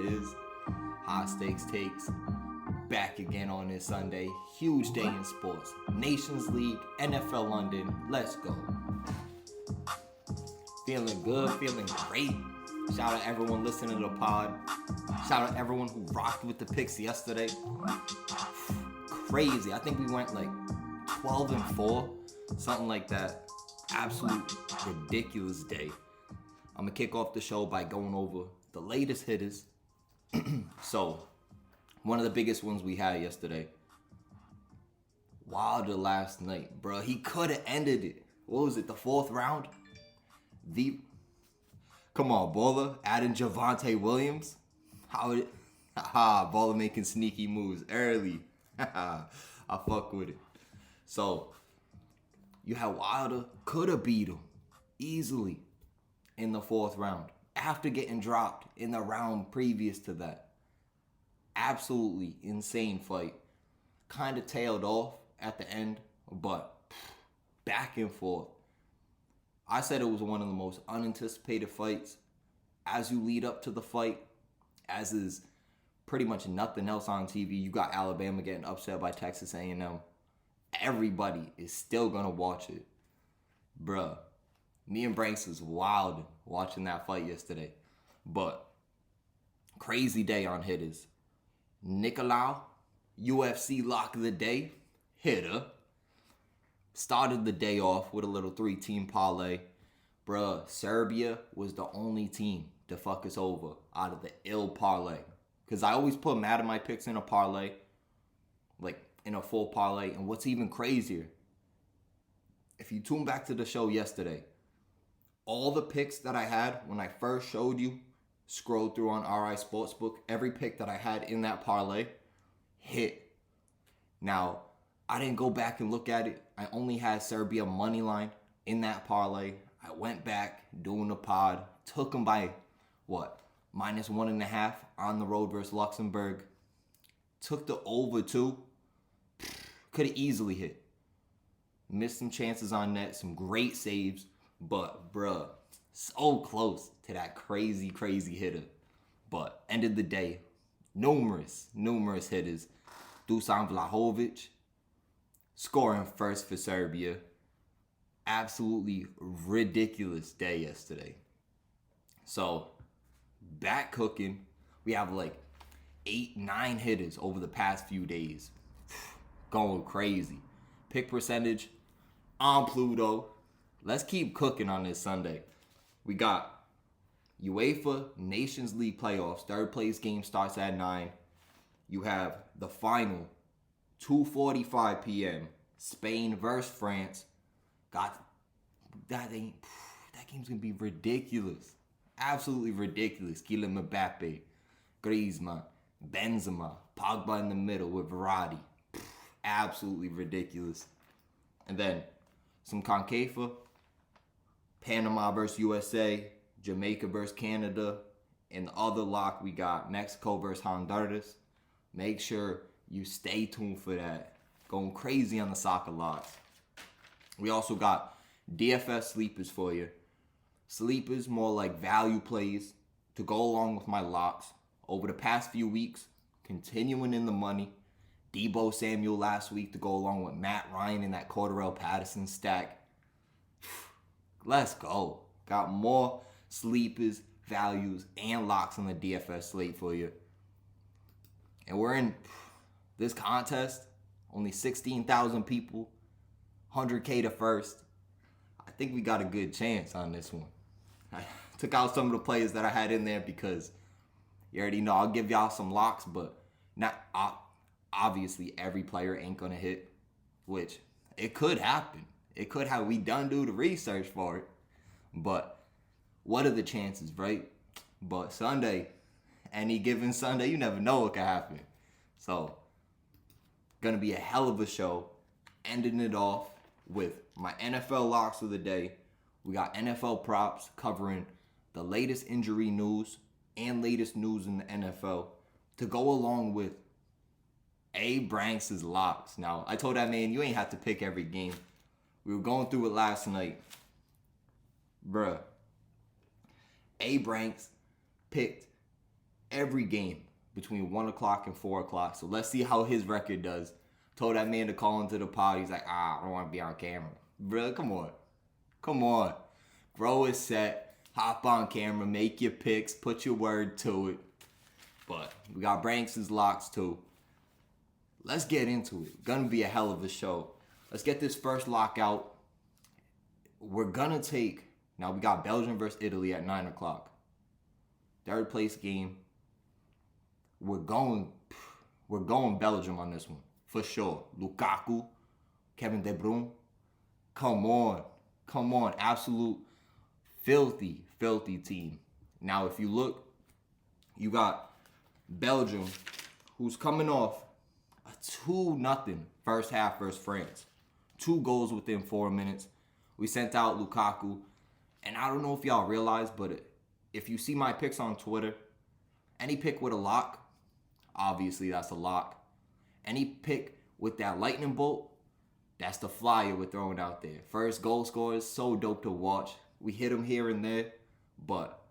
is. High Stakes Takes back again on this Sunday. Huge day in sports. Nations League, NFL London. Let's go. Feeling good, feeling great. Shout out everyone listening to the pod. Shout out everyone who rocked with the picks yesterday. Crazy. I think we went like 12-4, something like that. Absolute ridiculous day. I'm gonna kick off the show by going over the latest hitters. So, one of the biggest ones we had yesterday. Wilder last night, bro. He could have ended it. What was it? The fourth round. Come on, Baller. Adding Javonte Williams. How it? Baller making sneaky moves early. I fuck with it. So, you had Wilder. Could have beat him easily in the fourth round. After getting dropped in the round previous to that. Absolutely insane fight. Kind of tailed off at the end, but back and forth. I said it was one of the most unanticipated fights. As you lead up to the fight, as is pretty much nothing else on TV, you got Alabama getting upset by Texas A&M. Everybody is still going to watch it. Bruh, me and Branks was wild watching that fight yesterday. But crazy day on hitters. Nicolau, UFC lock of the day, hitter. Started the day off with a little 3-team parlay. Bruh, Serbia was the only team to fuck us over out of the ill parlay. Because I always put mad at my picks in a parlay. Like, in a full parlay. And what's even crazier, if you tune back to the show yesterday, all the picks that I had when I first showed you, scrolled through on RI Sportsbook, every pick that I had in that parlay hit. Now, I didn't go back and look at it. I only had Serbia money line in that parlay. I went back doing the pod, took them by -1.5 on the road versus Luxembourg. Took the over 2. Could have easily hit. Missed some chances on net, some great saves, but bruh, so close to that crazy hitter. But ended the day, numerous hitters. Dusan Vlahovic scoring first for Serbia. Absolutely ridiculous day yesterday. So, back cooking. We have like 8-9 hitters over the past few days. Going crazy. Pick percentage on Pluto. Let's keep cooking on this Sunday. We got UEFA Nations League playoffs. Third place game starts at 9. You have the final, 2:45 p.m. Spain versus France. That game's gonna be ridiculous. Absolutely ridiculous. Kylian Mbappe, Griezmann, Benzema, Pogba in the middle with Verratti. Absolutely ridiculous. And then some CONCACAF, Panama versus USA, Jamaica versus Canada. In the other lock, we got Mexico versus Honduras. Make sure you stay tuned for that. Going crazy on the soccer locks. We also got Dfs Sleepers for you. Sleepers, more like value plays to go along with my locks. Over the past few weeks, continuing in the money. Debo Samuel last week to go along with Matt Ryan in that Cordarrelle Patterson stack. Let's go. Got more sleepers, values, and locks on the DFS slate for you. And we're in this contest. Only 16,000 people. 100K to first. I think we got a good chance on this one. I took out some of the players that I had in there because you already know I'll give y'all some locks, but not obviously every player ain't gonna hit, which it could happen. It could have. We done do the research for it, but what are the chances, right? But Sunday, any given Sunday, you never know what could happen. So, gonna be a hell of a show. Ending it off with my NFL locks of the day. We got NFL props covering the latest injury news and latest news in the NFL to go along with Branks' locks. Now, I told that man, you ain't have to pick every game. We were going through it last night. Bruh. Branks picked every game between 1 o'clock and 4 o'clock. So let's see how his record does. Told that man to call into the pod. He's like, I don't want to be on camera. Bro, come on. Come on. Grow a set. Hop on camera. Make your picks. Put your word to it. But we got Branks's locks too. Let's get into it. Gonna be a hell of a show. Let's get this first lock out. We're gonna take... Now we got Belgium versus Italy at 9 o'clock. Third place game. We're going Belgium on this one. For sure. Lukaku, Kevin De Bruyne. Come on. Absolute filthy team. Now, if you look, you got Belgium, who's coming off a 2-0 first half versus France. 2 goals within 4 minutes. We sent out Lukaku. And I don't know if y'all realize, but if you see my picks on Twitter, any pick with a lock, obviously that's a lock. Any pick with that lightning bolt, that's the flyer we're throwing out there. First goal scorers, so dope to watch. We hit them here and there, but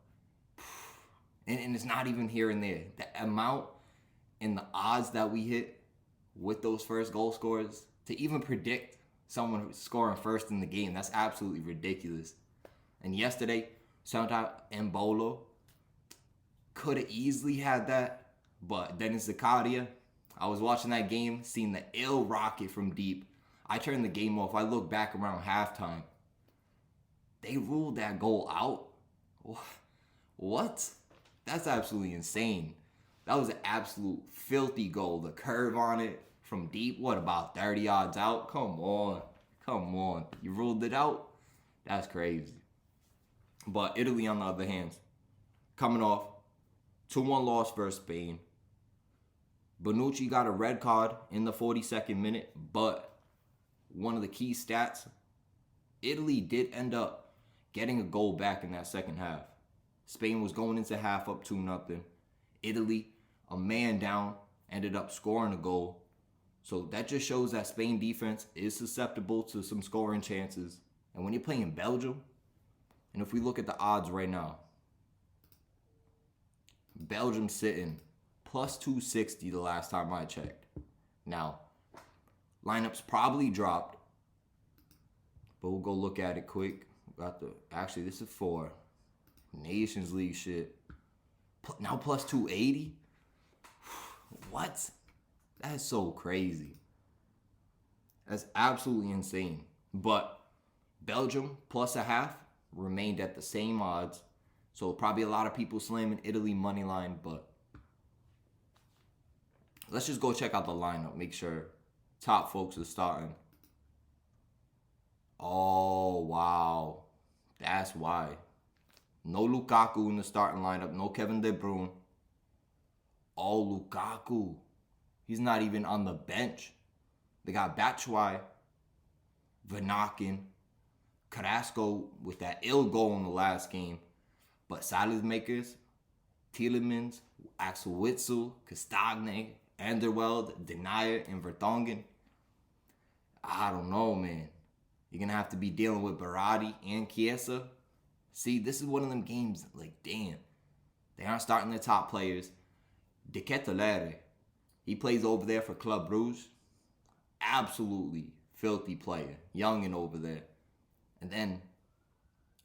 and it's not even here and there. The amount and the odds that we hit with those first goal scorers, to even predict someone scoring first in the game, that's absolutely ridiculous. And yesterday, Santa Embolo could have easily had that, but Dennis Zakaria, I was watching that game, seeing the ill rocket from deep. I turned the game off. I look back around halftime. They ruled that goal out? What? That's absolutely insane. That was an absolute filthy goal. The curve on it from deep, what, about 30 yards out? Come on. You ruled it out? That's crazy. But Italy, on the other hand, coming off 2-1 loss versus Spain. Bonucci got a red card in the 42nd minute, but one of the key stats, Italy did end up getting a goal back in that second half. Spain was going into half up 2-0. Italy, a man down, ended up scoring a goal. So that just shows that Spain defense is susceptible to some scoring chances. And when you're playing Belgium, and if we look at the odds right now, Belgium sitting plus 260 the last time I checked. Now, lineups probably dropped, but we'll go look at it quick. Actually, this is for Nations League shit. Now plus 280? What? That's so crazy. That's absolutely insane. But Belgium plus a half remained at the same odds. So probably a lot of people slamming Italy money line, but let's just go check out the lineup. Make sure top folks are starting. Oh, wow. That's why. No Lukaku in the starting lineup. No Kevin De Bruyne. Oh, Lukaku. He's not even on the bench. They got Batshuayi, Vanaken, Carrasco with that ill goal in the last game. But silence makers, Tielemans, Axel Witsel, Castagne, Anderweld, Denier, and Vertonghen. I don't know, man. You're going to have to be dealing with Berardi and Chiesa. See, this is one of them games, like, damn. They aren't starting their top players. De Ketelaere, he plays over there for Club Brugge. Absolutely filthy player. Youngin over there. And then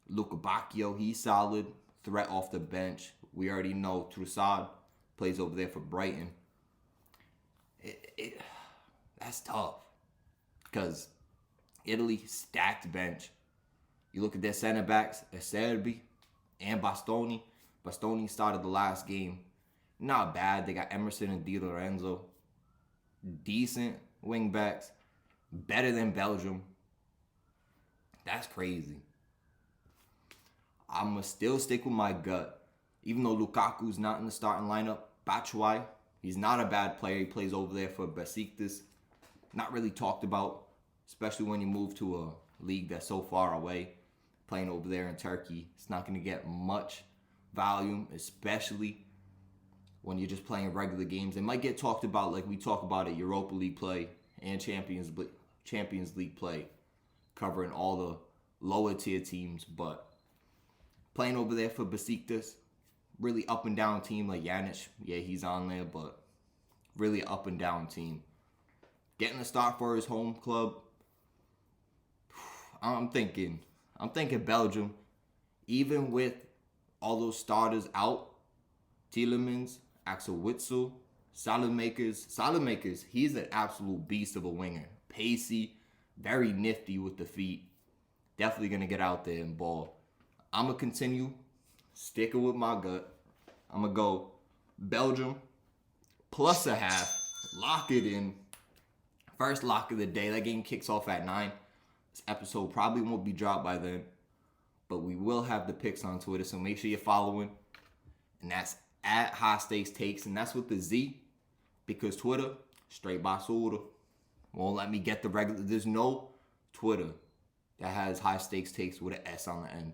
Luca Bacchio, he's solid. Threat off the bench. We already know Trossard plays over there for Brighton. That's tough. Because Italy stacked bench. You look at their center backs, Acerbi and Bastoni. Bastoni started the last game. Not bad. They got Emerson and Di Lorenzo. Decent wing backs. Better than Belgium. That's crazy. I'm going to still stick with my gut. Even though Lukaku's not in the starting lineup, Batshuayi, he's not a bad player. He plays over there for Besiktas. Not really talked about, especially when you move to a league that's so far away. Playing over there in Turkey, it's not going to get much volume, especially when you're just playing regular games. It might get talked about like we talk about at Europa League play and Champions League play, covering all the lower tier teams. But playing over there for Besiktas, really up and down team like Yanich. Yeah, he's on there, but really up and down team. Getting the start for his home club. I'm thinking Belgium. Even with all those starters out, Tielemans, Axel Witsel, Salamakers, he's an absolute beast of a winger. Pacey, very nifty with the feet. Definitely going to get out there and ball. I'm going to continue sticking with my gut. I'm going to go Belgium plus a half. Lock it in. First lock of the day. That game kicks off at 9. This episode probably won't be dropped by then. But we will have the picks on Twitter, so make sure you're following. And that's at High Stakes Takes, and that's with the Z. Because Twitter, straight basura. Won't let me get the regular. There's no Twitter that has High Stakes Takes with an S on the end.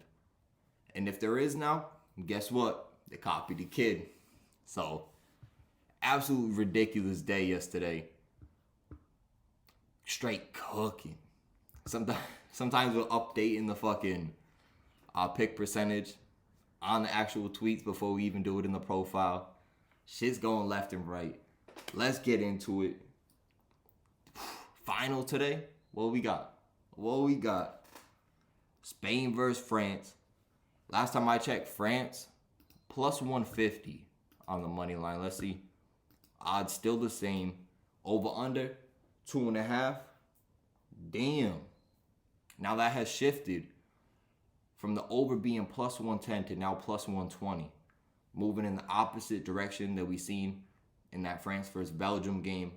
And if there is now, guess what? They copied the kid. So, absolutely ridiculous day yesterday. Straight cooking. Sometimes we'll update in the fucking pick percentage on the actual tweets before we even do it in the profile. Shit's going left and right. Let's get into it. Final today. What we got? Spain versus France. Last time I checked, France plus 150 on the money line. Let's see. Odds still the same. Over under 2.5. Damn. Now that has shifted from the over being plus 110 to now plus 120. Moving in the opposite direction that we seen in that France versus Belgium game.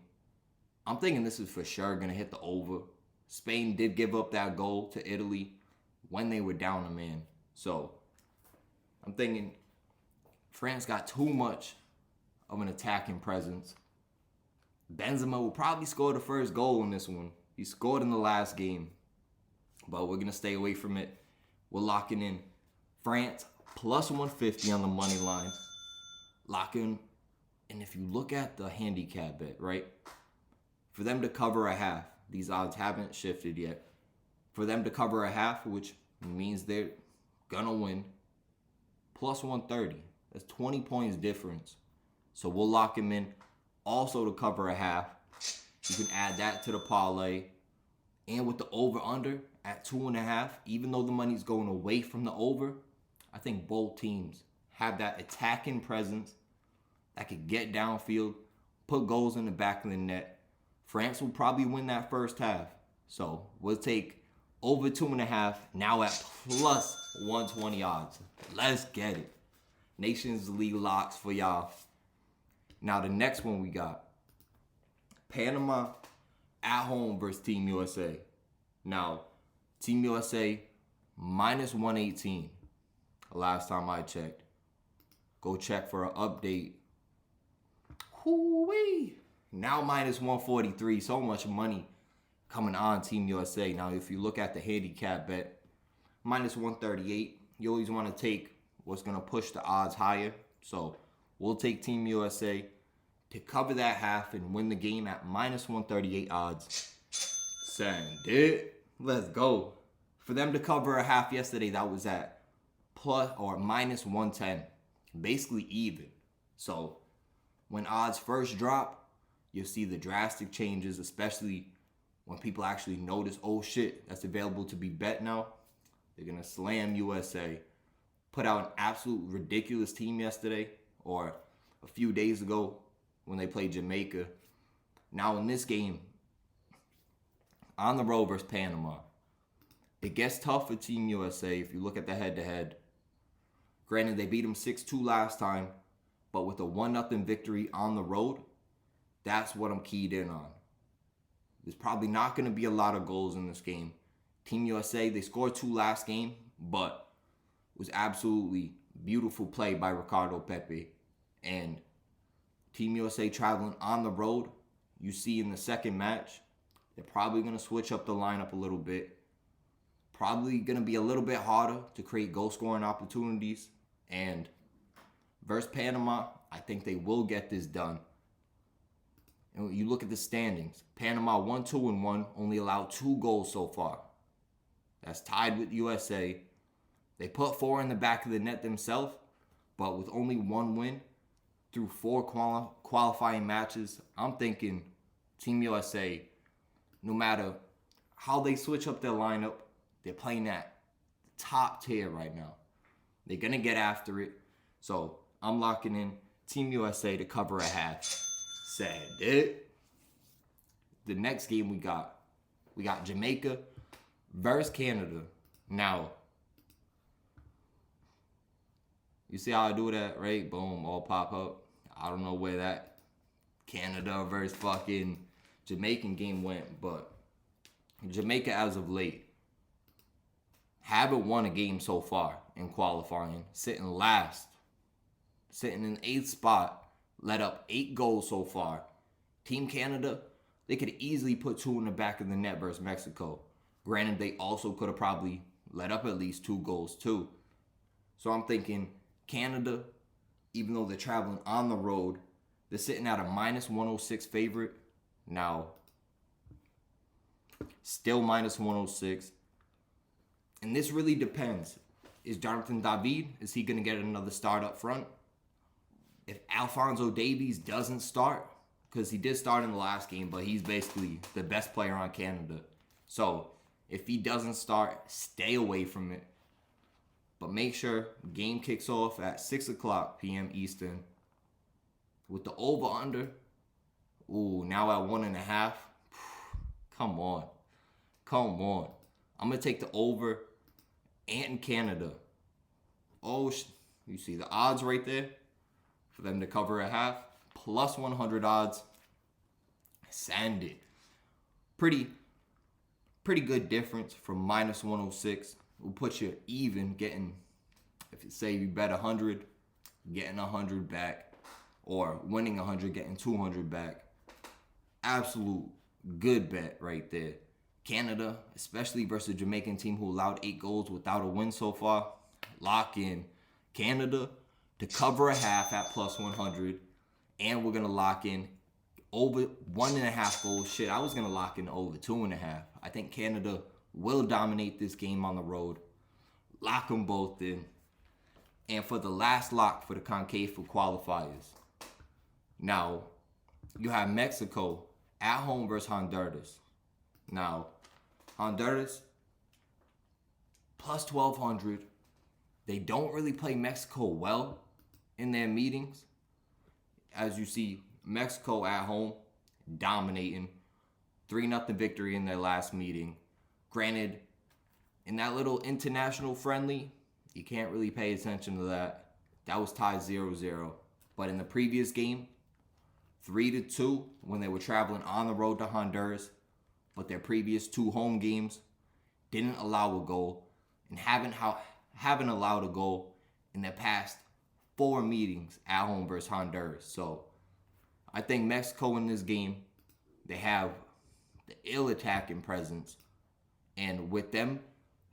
I'm thinking this is for sure going to hit the over. Spain did give up that goal to Italy when they were down a man. So, I'm thinking France got too much of an attacking presence. Benzema will probably score the first goal in this one. He scored in the last game. But we're going to stay away from it. We're locking in France plus 150 on the money line. Locking, and if you look at the handicap bet, right? For them to cover a half, these odds haven't shifted yet. For them to cover a half, which means they're gonna win, plus 130. That's 20 points difference. So we'll lock them in. Also to cover a half, you can add that to the parlay. And with the over-under at 2.5, even though the money's going away from the over, I think both teams have that attacking presence that could get downfield, put goals in the back of the net. France will probably win that first half. So we'll take over 2.5 now at plus 120 odds. Let's get it. Nations League locks for y'all. Now the next one we got. Panama at home versus Team USA. Now, Team USA minus 118. Last time I checked. Go check for an update. Hoo-wee. Now minus 143. So much money coming on Team USA. Now, if you look at the handicap bet, minus 138. You always want to take what's going to push the odds higher. So, we'll take Team USA to cover that half and win the game at minus 138 odds. Send it. Let's go. For them to cover a half yesterday, that was at plus or minus 110. Basically even. So when odds first drop, you'll see the drastic changes, especially when people actually notice, oh shit, that's available to be bet now. They're going to slam USA. Put out an absolute ridiculous team yesterday or a few days ago when they played Jamaica. Now in this game, on the road versus Panama, it gets tough for Team USA if you look at the head-to-head. Granted, they beat them 6-2 last time, but with a 1-0 victory on the road, that's what I'm keyed in on. There's probably not going to be a lot of goals in this game. Team USA, they scored 2 last game, but it was absolutely beautiful play by Ricardo Pepi. And Team USA traveling on the road, you see in the second match, they're probably going to switch up the lineup a little bit. Probably going to be a little bit harder to create goal-scoring opportunities. And versus Panama, I think they will get this done. And when you look at the standings, Panama 1-2-1, only allowed 2 goals so far. That's tied with USA. They put 4 in the back of the net themselves, But with only one win through 4 qualifying matches, I'm thinking Team USA, no matter how they switch up their lineup, they're playing at the top tier right now. They're going to get after it. So I'm locking in Team USA to cover a half. Said it. The next game we got Jamaica versus Canada. Now, you see how I do that, right? Boom, all pop up. I don't know where that Canada versus fucking Jamaican game went, but Jamaica as of late haven't won a game so far in qualifying, sitting last, sitting in 8th spot, let up 8 goals so far. Team Canada, they could easily put 2 in the back of the net versus Mexico. Granted, they also could have probably let up at least 2 goals too. So I'm thinking Canada, even though they're traveling on the road, they're sitting at a minus 106 favorite. Now, still minus 106. And this really depends. Is Jonathan David, is he going to get another start up front? If Alphonso Davies doesn't start, because he did start in the last game, but he's basically the best player on Canada. So, if he doesn't start, stay away from it. But make sure game kicks off at 6 o'clock p.m. Eastern. With the over-under, now at 1.5. Come on. I'm going to take the over and Canada. You see the odds right there for them to cover a half. Plus 100 odds. Send it. Pretty good difference from minus 106. Will put you even getting, if you say you bet 100, getting 100 back. Or winning 100, getting 200 back. Absolute good bet right there. Canada, especially versus a Jamaican team who allowed 8 goals without a win so far. Lock in Canada to cover a half at plus 100. And we're going to lock in over 1.5 goals. Shit, I was going to lock in over 2.5. I think Canada will dominate this game on the road. Lock them both in. And for the last lock for the CONCACAF qualifiers. Now, you have Mexico at home versus Honduras. Now, Honduras, plus 1,200. They don't really play Mexico well in their meetings. As you see, Mexico at home, dominating. 3-0 victory in their last meeting. Granted, in that little international friendly, you can't really pay attention to that. That was tied 0-0. But in the previous game, 3-2 when they were traveling on the road to Honduras. But their previous 2 home games didn't allow a goal and haven't allowed a goal in their past 4 meetings at home versus Honduras. So I think Mexico in this game, they have the ill attacking presence. And with them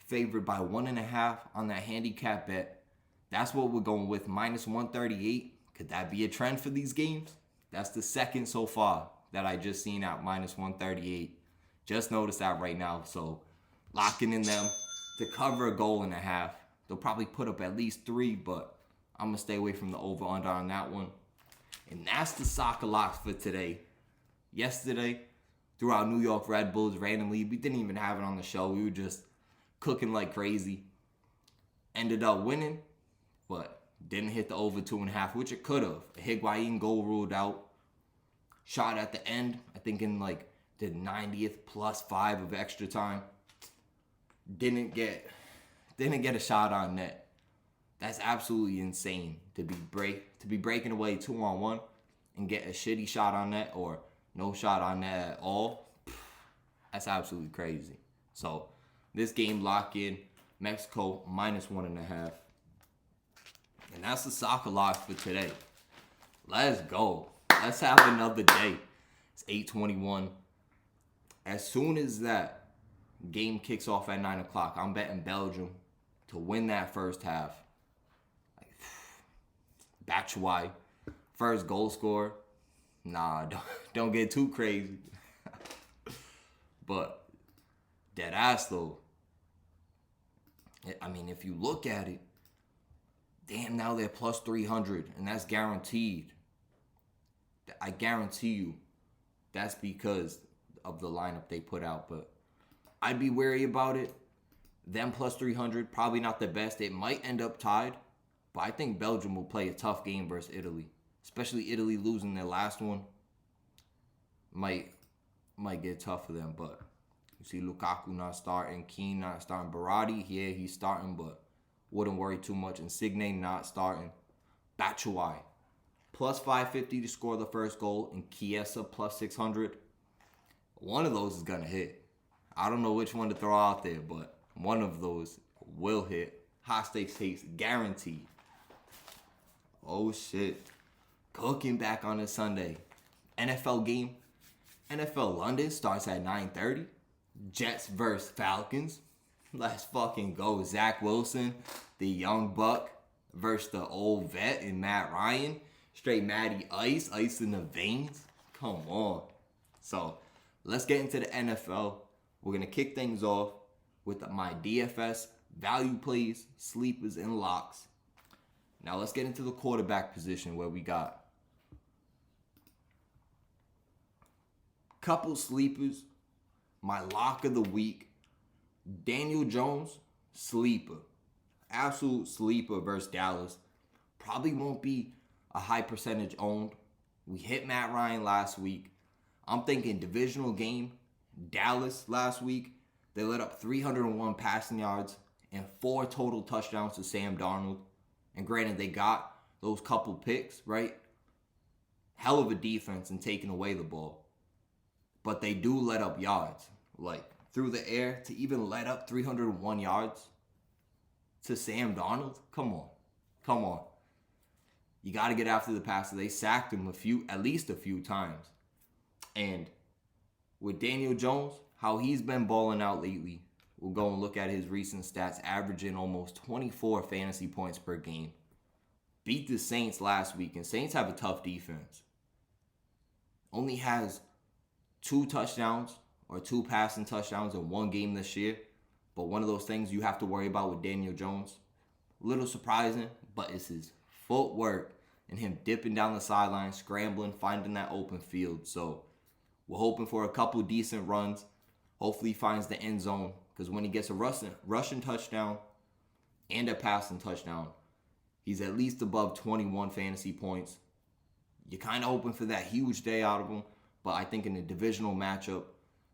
favored by 1.5 on that handicap bet, that's what we're going with, minus 138. Could that be a trend for these games? That's the second so far that I just seen at minus 138. Just noticed that right now. So locking in them to cover 1.5 goals. They'll probably put up at least 3, but I'm going to stay away from the over-under on that one. And that's the soccer locks for today. Yesterday, through our New York Red Bulls randomly, we didn't even have it on the show. We were just cooking like crazy. Ended up winning, but didn't hit the over 2.5, which it could have. A Higuain goal ruled out. Shot at the end, I think in like the 90th plus 5 of extra time. Didn't get a shot on net. That's absolutely insane to be breaking away 2-on-1 and get a shitty shot on net or no shot on net at all. That's absolutely crazy. So this game lock in Mexico minus 1.5. And that's the soccer lock for today. Let's go. Let's have another day. It's 8:21. As soon as that game kicks off at 9 o'clock, I'm betting Belgium to win that first half. Batshuayi, first goal scorer. Nah, don't get too crazy. But dead ass though. I mean, if you look at it, Damn, now they're plus 300, and that's guaranteed. I guarantee you that's because of the lineup they put out. But I'd be wary about it. Them plus 300, probably not the best. It might end up tied, but I think Belgium will play a tough game versus Italy. Especially Italy losing their last one. Might get tough for them, but you see Lukaku not starting, Keane not starting, Berardi, yeah, he's starting, but wouldn't worry too much. Insigne not starting. Batshuayi, plus 550 to score the first goal, and Chiesa plus 600. One of those is going to hit. I don't know which one to throw out there, but one of those will hit. High stakes takes guaranteed. Oh shit. Cooking back on a Sunday. NFL game. NFL London starts at 9:30. Jets versus Falcons. Let's fucking go. Zach Wilson, the young buck, versus the old vet and Matt Ryan. Straight Matty Ice. Ice in the veins. Come on. So, let's get into the NFL. We're going to kick things off with my DFS value plays, sleepers, and locks. Now, let's get into the quarterback position where we got couple sleepers. My lock of the week, Daniel Jones, sleeper. Absolute sleeper versus Dallas. Probably won't be a high percentage owned. We hit Matt Ryan last week. I'm thinking divisional game. Dallas last week, they let up 301 passing yards and 4 total touchdowns to Sam Darnold. And granted, they got those couple picks, right? Hell of a defense in taking away the ball. But they do let up yards. Like, through the air, to even let up 301 yards to Sam Darnold? Come on. Come on. You got to get after the passer. They sacked him at least a few times. And with Daniel Jones, how he's been balling out lately, we'll go and look at his recent stats, averaging almost 24 fantasy points per game. Beat the Saints last week, and Saints have a tough defense. Only has 2 touchdowns or 2 passing touchdowns in one game this year. But one of those things you have to worry about with Daniel Jones. A little surprising, but it's his footwork and him dipping down the sideline, scrambling, finding that open field. So we're hoping for a couple decent runs. Hopefully he finds the end zone, because when he gets a rushing touchdown and a passing touchdown, he's at least above 21 fantasy points. You're kind of hoping for that huge day out of him, but I think in a divisional matchup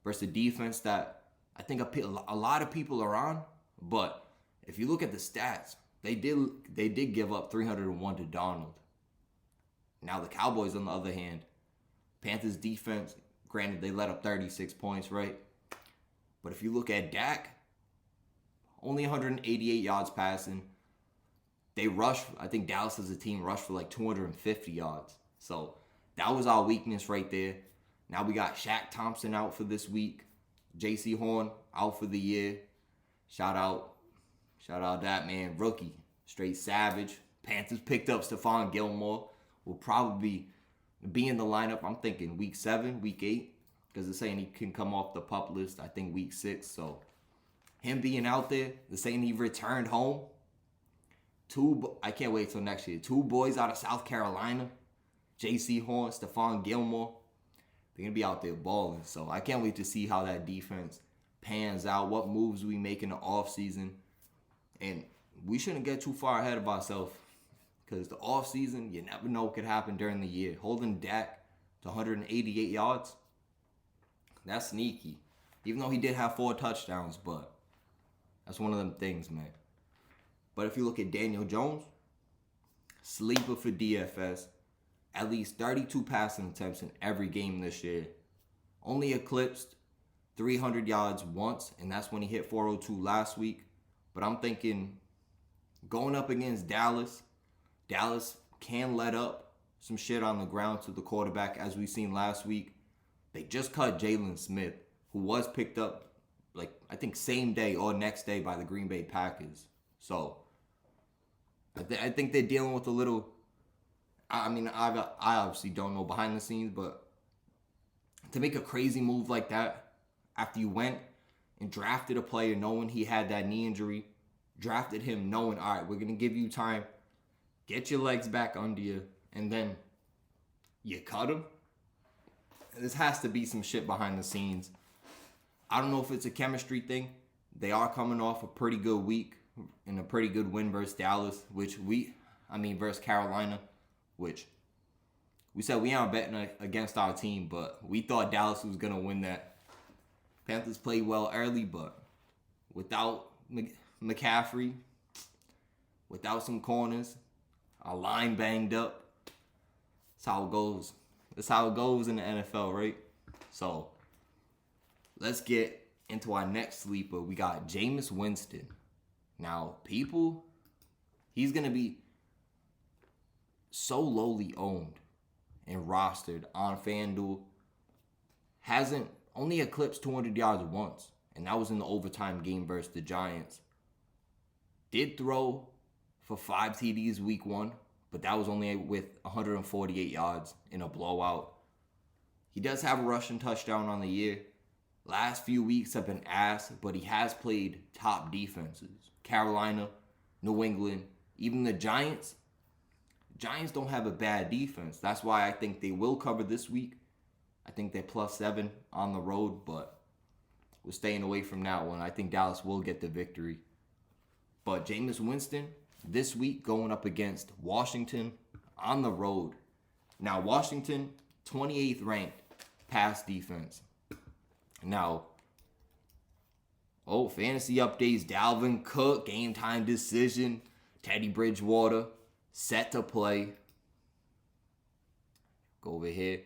versus a defense that I think a lot of people are on, but if you look at the stats, they did give up 301 to Donald. Now the Cowboys, on the other hand, Panthers defense, granted they let up 36 points, right? But if you look at Dak, only 188 yards passing. They rushed, I think Dallas as a team rushed for like 250 yards. So that was our weakness right there. Now we got Shaq Thompson out for this week. J.C. Horn out for the year. Shout out that man, rookie, straight savage. Panthers picked up Stephon Gilmore. Will probably be in the lineup, I'm thinking week 7, week 8. Because they're saying he can come off the PUP list, I think week 6. So him being out there, they're saying he returned home. I can't wait till next year. 2 boys out of South Carolina. J.C. Horn, Stephon Gilmore. They're going to be out there balling. So I can't wait to see how that defense pans out, what moves we make in the offseason. And we shouldn't get too far ahead of ourselves, because the offseason, you never know what could happen during the year. Holding Dak to 188 yards, that's sneaky. Even though he did have 4 touchdowns, but that's one of them things, man. But if you look at Daniel Jones, sleeper for DFS, at least 32 passing attempts in every game this year. Only eclipsed 300 yards once, and that's when he hit 402 last week. But I'm thinking going up against Dallas can let up some shit on the ground to the quarterback, as we seen last week. They just cut Jalen Smith, who was picked up, like, I think same day or next day by the Green Bay Packers. So I think they're dealing with a little, I obviously don't know behind the scenes, but to make a crazy move like that after you went and drafted a player knowing he had that knee injury, drafted him knowing, all right, we're going to give you time get your legs back under you, and then you cut him. This has to be some shit behind the scenes. I don't know if it's a chemistry thing. They are coming off a pretty good week and a pretty good win versus Dallas, versus Carolina, which we said we aren't betting against our team, but we thought Dallas was going to win that. Panthers played well early, but without McCaffrey, without some corners, our line banged up. That's how it goes. That's how it goes in the NFL, right? So, let's get into our next sleeper. We got Jameis Winston. Now, he's going to be so lowly owned and rostered on FanDuel. Hasn't only eclipsed 200 yards once, and that was in the overtime game versus the Giants. Did throw for 5 TDs week 1, but that was only with 148 yards in a blowout. He does have a rushing touchdown on the year. Last few weeks have been ass, but he has played top defenses. Carolina, New England, even the Giants. Giants don't have a bad defense. That's why I think they will cover this week. I think they're +7 on the road, but we're staying away from that one. I think Dallas will get the victory. But Jameis Winston, this week going up against Washington on the road. Now, Washington, 28th ranked pass defense. Now, fantasy updates, Dalvin Cook, game time decision, Teddy Bridgewater, set to play. Go over here.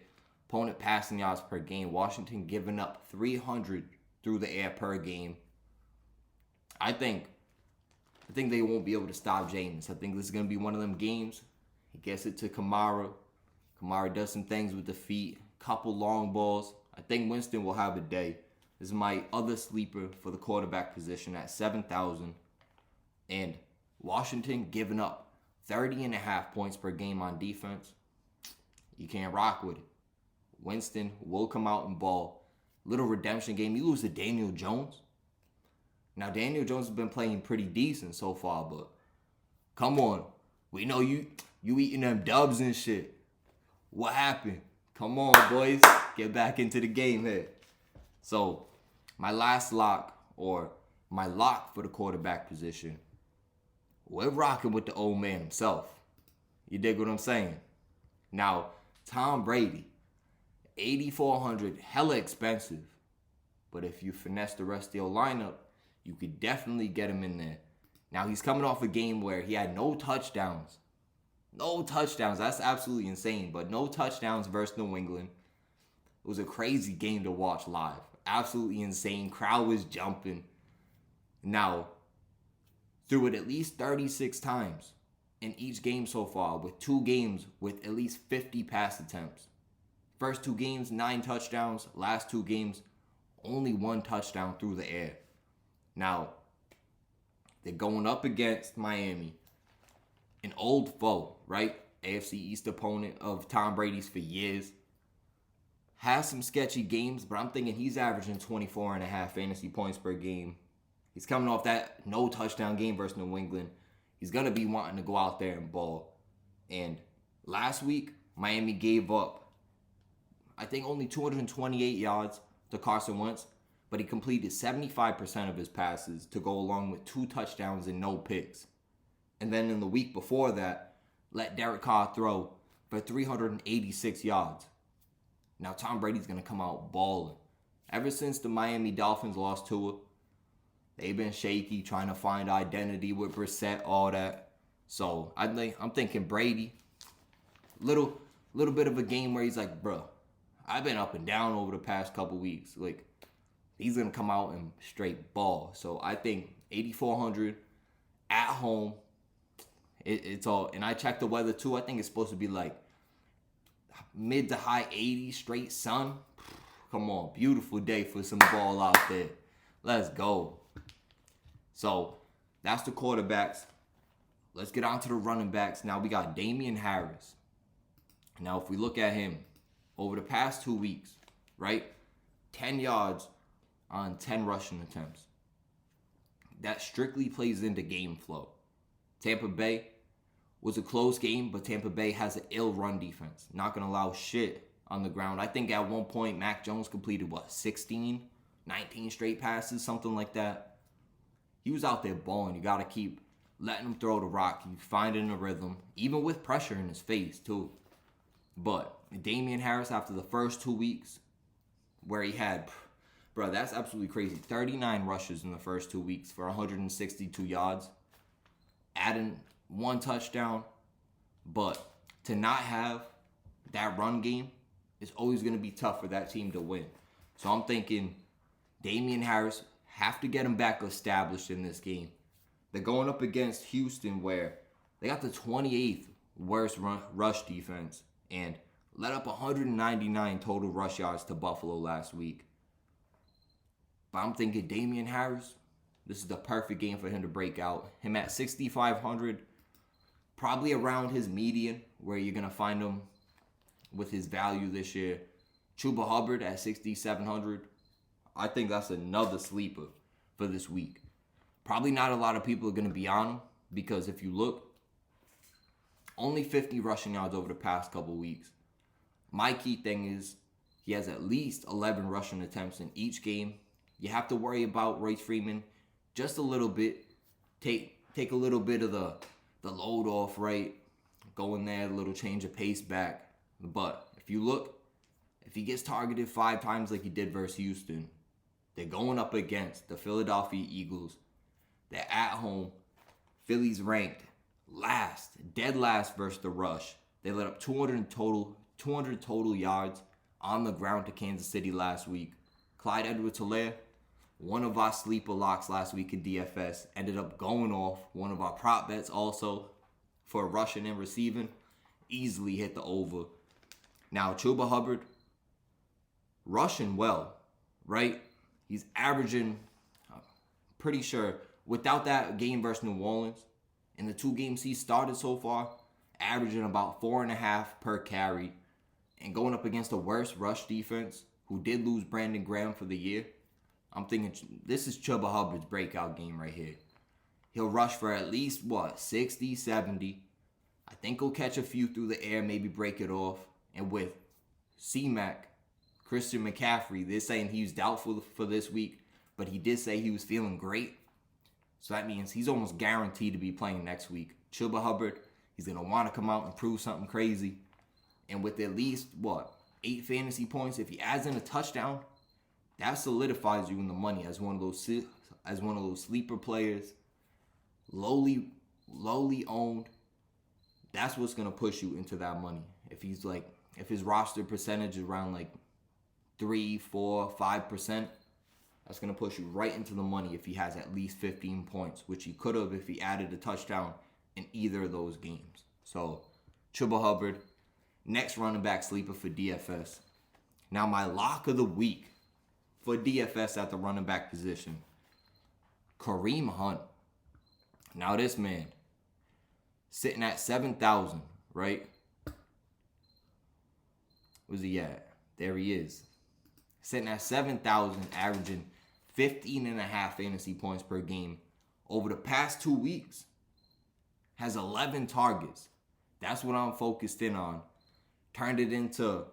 Opponent passing yards per game. Washington giving up 300 through the air per game. I think they won't be able to stop Jameis. I think this is going to be one of them games. He gets it to Kamara. Kamara does some things with the feet. Couple long balls. I think Winston will have a day. This is my other sleeper for the quarterback position at 7,000. And Washington giving up 30.5 points per game on defense. You can't rock with it. Winston will come out and ball. Little redemption game. You lose to Daniel Jones. Now, Daniel Jones has been playing pretty decent so far, but come on. We know you eating them dubs and shit. What happened? Come on, boys. Get back into the game here. So, my last lock, or my lock for the quarterback position, we're rocking with the old man himself. You dig what I'm saying? Now, Tom Brady, 8,400, hella expensive. But if you finesse the rest of your lineup, you could definitely get him in there. Now, he's coming off a game where he had no touchdowns. No touchdowns. That's absolutely insane. But no touchdowns versus New England. It was a crazy game to watch live. Absolutely insane. Crowd was jumping. Now, threw it at least 36 times in each game so far, with 2 games with at least 50 pass attempts. First 2 games, 9 touchdowns. Last 2 games, only 1 touchdown through the air. Now, they're going up against Miami, an old foe, right? AFC East opponent of Tom Brady's for years. Has some sketchy games, but I'm thinking he's averaging 24.5 fantasy points per game. He's coming off that no touchdown game versus New England. He's going to be wanting to go out there and ball. And last week, Miami gave up, I think, only 228 yards to Carson Wentz, but he completed 75% of his passes to go along with 2 touchdowns and no picks. And then in the week before that, let Derek Carr throw for 386 yards. Now Tom Brady's going to come out balling. Ever since the Miami Dolphins lost to it, they've been shaky, trying to find identity with Brissett, all that. So I'm thinking Brady, little bit of a game where he's like, bro, I've been up and down over the past couple weeks. Like, he's going to come out and straight ball. So I think 8,400 at home, it's all. And I checked the weather too. I think it's supposed to be like mid to high 80s, straight sun. Come on, beautiful day for some ball out there. Let's go. So that's the quarterbacks. Let's get on to the running backs. Now we got Damien Harris. Now if we look at him over the past 2 weeks, right? 10 yards on 10 rushing attempts. That strictly plays into game flow. Tampa Bay, was a close game, but Tampa Bay has an ill run defense. Not going to allow shit on the ground. I think at one point, Mac Jones completed, 16, 19 straight passes, something like that. He was out there balling. You got to keep letting him throw the rock. He's finding a rhythm, even with pressure in his face, too. But Damien Harris, after the first 2 weeks, where he had, bro, that's absolutely crazy. 39 rushes in the first 2 weeks for 162 yards. Adding 1 touchdown. But to not have that run game is always going to be tough for that team to win. So I'm thinking Damien Harris, have to get him back established in this game. They're going up against Houston, where they got the 28th worst rush defense and let up 199 total rush yards to Buffalo last week. But I'm thinking Damien Harris, this is the perfect game for him to break out. Him at 6,500, probably around his median, where you're going to find him with his value this year. Chuba Hubbard at 6,700. I think that's another sleeper for this week. Probably not a lot of people are going to be on him, because if you look, only 50 rushing yards over the past couple weeks. My key thing is he has at least 11 rushing attempts in each game. You have to worry about Royce Freeman just a little bit. Take a little bit of the load off, right? Go in there, a little change of pace back. But if you look, if he gets targeted 5 times like he did versus Houston, they're going up against the Philadelphia Eagles. They're at home. Philly's ranked dead last versus the rush. They let up 200 total yards on the ground to Kansas City last week. Clyde Edwards-Helaire, one of our sleeper locks last week in DFS, ended up going off. One of our prop bets also for rushing and receiving. Easily hit the over. Now, Chuba Hubbard, rushing well, right? He's averaging, pretty sure, without that game versus New Orleans, in the 2 games he started so far, averaging about 4.5 per carry, and going up against the worst rush defense, who did lose Brandon Graham for the year. I'm thinking this is Chuba Hubbard's breakout game right here. He'll rush for at least, 60, 70. I think he'll catch a few through the air, maybe break it off. And with C-Mac, Christian McCaffrey, they're saying he was doubtful for this week, but he did say he was feeling great. So that means he's almost guaranteed to be playing next week. Chuba Hubbard, he's going to want to come out and prove something crazy. And with at least, 8 fantasy points, if he adds in a touchdown, that solidifies you in the money as one of those sleeper players, lowly owned. That's what's going to push you into that money. If his roster percentage is around 3, 4, 5%, that's going to push you right into the money if he has at least 15 points, which he could have if he added a touchdown in either of those games. So, Chuba Hubbard, next running back sleeper for DFS. Now, my lock of the week for DFS at the running back position, Kareem Hunt. Now, this man, sitting at 7,000, right? Where's he at? There he is. Sitting at 7,000, averaging 15.5 fantasy points per game. Over the past 2 weeks, has 11 targets. That's what I'm focused in on. Turned it into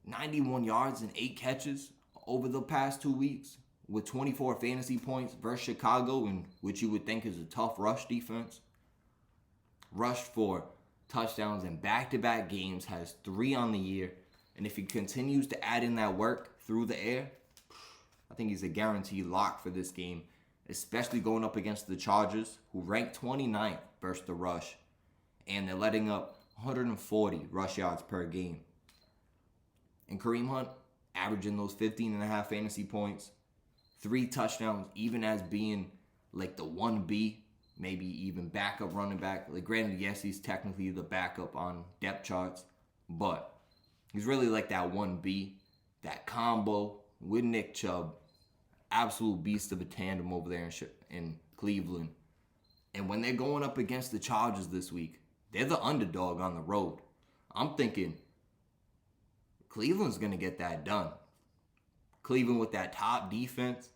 91 yards and 8 catches over the past 2 weeks with 24 fantasy points versus Chicago, in which you would think is a tough rush defense. Rushed for touchdowns in back-to-back games, has 3 on the year. And if he continues to add in that work through the air, I think he's a guaranteed lock for this game, especially going up against the Chargers, who rank 29th versus the rush. And they're letting up 140 rush yards per game. And Kareem Hunt, averaging those 15.5 fantasy points, 3 touchdowns, even as being the 1B, maybe even backup running back. Granted, yes, he's technically the backup on depth charts, but he's really that 1B, that combo with Nick Chubb. Absolute beast of a tandem over there in Cleveland. And when they're going up against the Chargers this week, they're the underdog on the road. I'm thinking Cleveland's going to get that done. Cleveland with that top defense.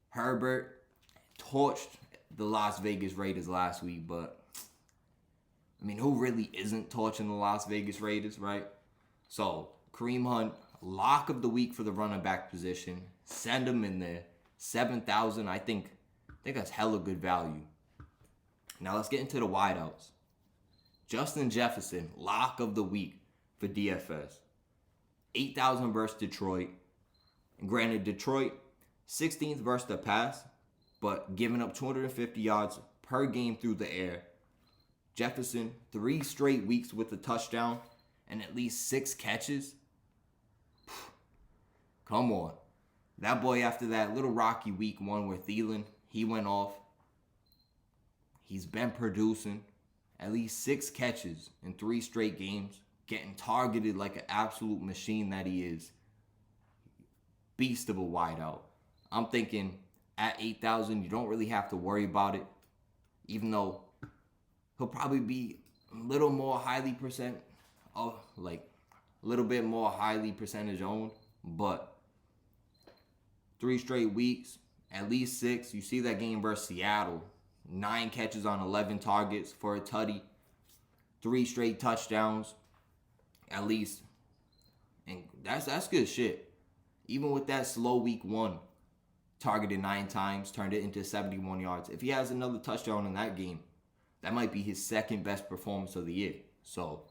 Herbert torched the Las Vegas Raiders last week, but I mean, who really isn't torching the Las Vegas Raiders, right? So, Kareem Hunt, lock of the week for the running back position. Send him in there. 7,000, I think that's hella good value. Now let's get into the wideouts. Justin Jefferson, lock of the week for DFS. 8,000 versus Detroit. And granted, Detroit, 16th versus the pass, but giving up 250 yards per game through the air. Jefferson, 3 straight weeks with a touchdown and at least 6 catches. Come on. That boy, after that little rocky week 1 with Thielen, he went off. He's been producing at least 6 catches in 3 straight games, getting targeted like an absolute machine that he is. Beast of a wideout. I'm thinking at 8,000, you don't really have to worry about it, even though he'll probably be a little more highly percentage owned, but 3 straight weeks, at least 6. You see that game versus Seattle. 9 catches on 11 targets for a tutty. 3 straight touchdowns, at least. And that's good shit. Even with that slow week 1, targeted 9 times, turned it into 71 yards. If he has another touchdown in that game, that might be his 2nd best performance of the year. So,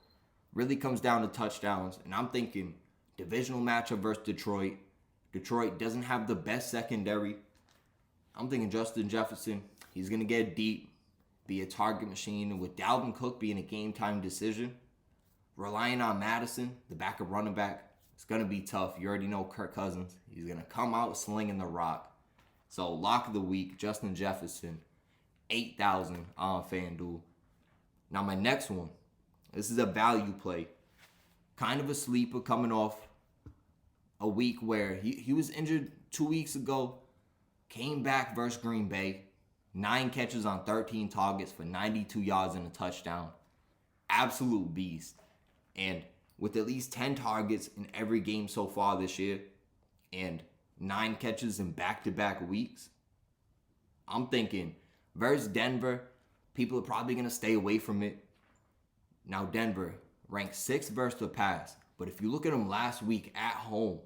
really comes down to touchdowns. And I'm thinking divisional matchup versus Detroit. Detroit doesn't have the best secondary. I'm thinking Justin Jefferson, he's going to get deep, be a target machine. And with Dalvin Cook being a game-time decision, relying on Madison, the backup running back, it's going to be tough. You already know Kirk Cousins. He's going to come out slinging the rock. So, lock of the week, Justin Jefferson, 8,000 on FanDuel. Now, my next one, this is a value play. Kind of a sleeper coming off a week where he was injured 2 weeks ago, came back versus Green Bay, 9 catches on 13 targets for 92 yards and a touchdown. Absolute beast. And with at least 10 targets in every game so far this year and 9 catches in back-to-back weeks, I'm thinking versus Denver, people are probably going to stay away from it. Now, Denver ranked 6th versus the pass, but if you look at them last week at home,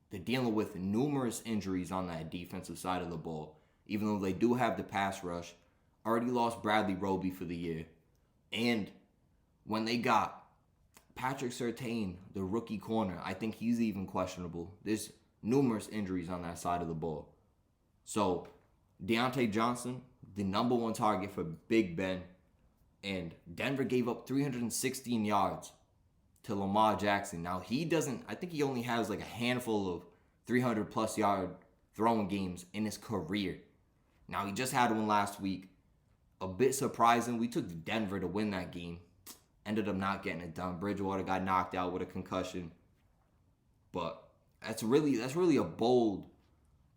they're dealing with numerous injuries on that defensive side of the ball. Even though they do have the pass rush, already lost Bradley Roby for the year. And when they got Patrick Surtain, the rookie corner, I think he's even questionable. There's numerous injuries on that side of the ball. So, Deontay Johnson, the number 1 target for Big Ben, and Denver gave up 316 yards to Lamar Jackson. Now, I think he only has like a handful of 300-plus yard throwing games in his career. Now, he just had one last week. A bit surprising. We took Denver to win that game. Ended up not getting it done. Bridgewater got knocked out with a concussion. But that's really a bold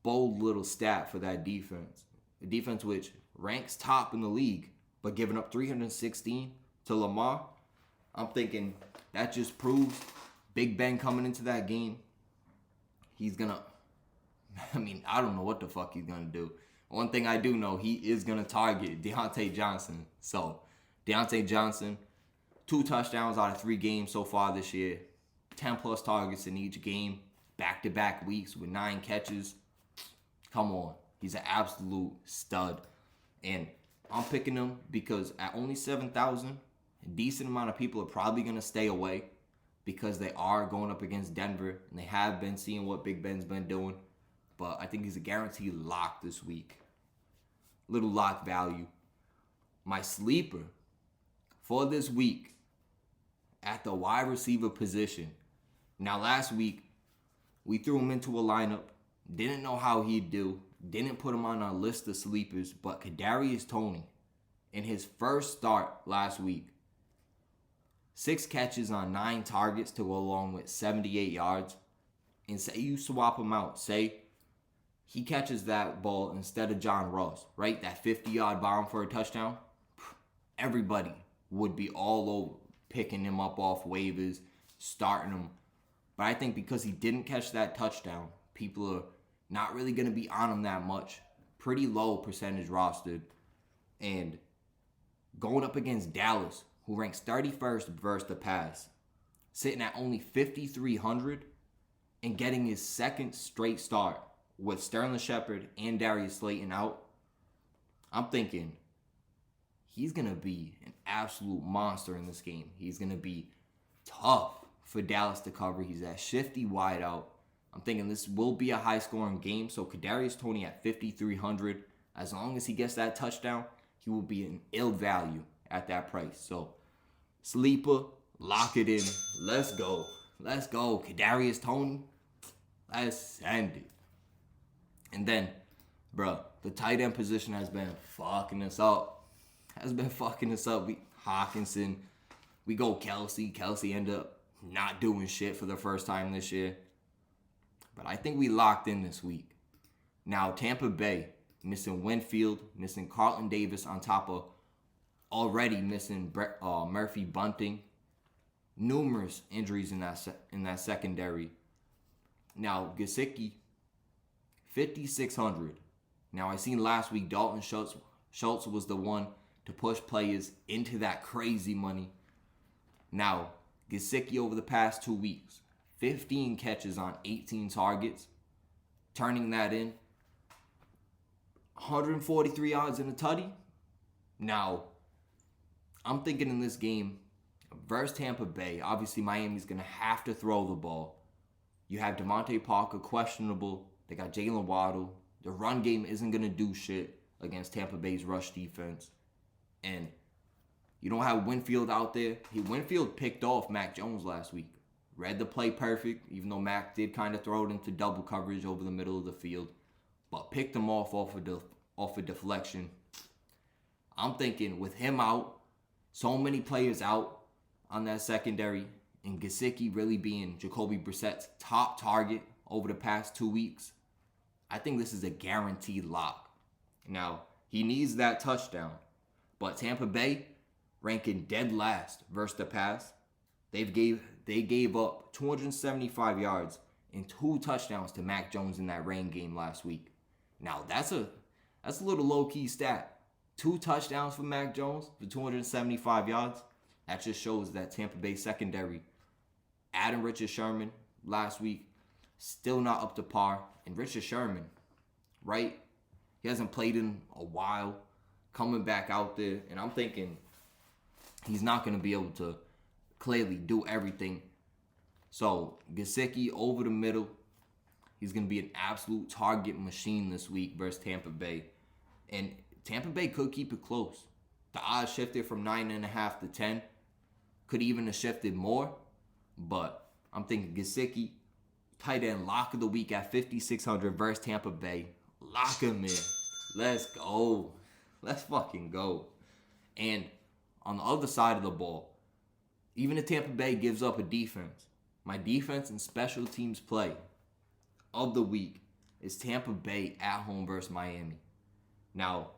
little stat for that defense. A defense which ranks top in the league, but giving up 316 to Lamar, I'm thinking that just proves Big Ben coming into that game, he's going to, I don't know what the fuck he's going to do. One thing I do know, he is going to target Deontay Johnson. So, Deontay Johnson, 2 touchdowns out of 3 games so far this year. 10-plus targets in each game. Back-to-back weeks with 9 catches. Come on. He's an absolute stud. And I'm picking him because at only 7,000, a decent amount of people are probably going to stay away because they are going up against Denver. And they have been seeing what Big Ben's been doing. But I think he's a guaranteed lock this week. Little lock value. My sleeper for this week at the wide receiver position. Now, last week, we threw him into a lineup. Didn't know how he'd do. Didn't put him on our list of sleepers. But Kadarius Toney, in his first start last week, 6 catches on 9 targets to go along with 78 yards. And say you swap him out. Say he catches that ball instead of John Ross, right? That 50-yard bomb for a touchdown. Everybody would be all over picking him up off waivers, starting him. But I think because he didn't catch that touchdown, people are not really going to be on him that much. Pretty low percentage rostered. And going up against Dallas, who ranks 31st versus the pass, sitting at only 5,300 and getting his second straight start with Sterling Shepard and Darius Slayton out, I'm thinking he's going to be an absolute monster in this game. He's going to be tough for Dallas to cover. He's that shifty wide out. I'm thinking this will be a high-scoring game. So Kadarius Toney at 5,300, as long as he gets that touchdown, he will be an ill value at that price. So sleeper, lock it in. Let's go. Let's go. Kadarius Toney, let's send it. And then, bro, the tight end position has been fucking us up. We Hawkinson, we go Kelsey. Kelsey end up not doing shit for the first time this year. But I think we locked in this week. Now, Tampa Bay, missing Winfield, missing Carlton Davis on top of already missing Murphy Bunting. Numerous injuries in that secondary. Now, Gesicki, 5,600. Now, I seen last week Dalton Schultz was the one to push players into that crazy money. Now, Gesicki over the past 2 weeks, 15 catches on 18 targets, turning that in 143 yards in a tutty. Now, I'm thinking in this game versus Tampa Bay, obviously Miami's going to have to throw the ball. You have Devontae Parker questionable. They got Jalen Waddle. The run game isn't going to do shit against Tampa Bay's rush defense. And you don't have Winfield out there. Winfield picked off Mac Jones last week. Read the play perfect, even though Mac did kind of throw it into double coverage over the middle of the field. But picked him off a deflection. I'm thinking with him out, so many players out on that secondary, and Gesicki really being Jacoby Brissett's top target over the past 2 weeks, I think this is a guaranteed lock. Now, he needs that touchdown, but Tampa Bay ranking dead last versus the pass. They gave up 275 yards and 2 touchdowns to Mac Jones in that rain game last week. Now, that's a little low-key stat. 2 touchdowns for Mac Jones for 275 yards. That just shows that Tampa Bay secondary, adding Richard Sherman last week, still not up to par. And Richard Sherman, right? He hasn't played in a while, coming back out there. And I'm thinking he's not going to be able to clearly do everything. So Gesicki over the middle. He's going to be an absolute target machine this week versus Tampa Bay. And Tampa Bay could keep it close. The odds shifted from 9.5 to 10. Could even have shifted more. But I'm thinking Gesicki, tight end lock of the week at 5,600 versus Tampa Bay. Lock him in. Let's go. Let's fucking go. And on the other side of the ball, even if Tampa Bay gives up a defense, my defense and special teams play of the week is Tampa Bay at home versus Miami. Now,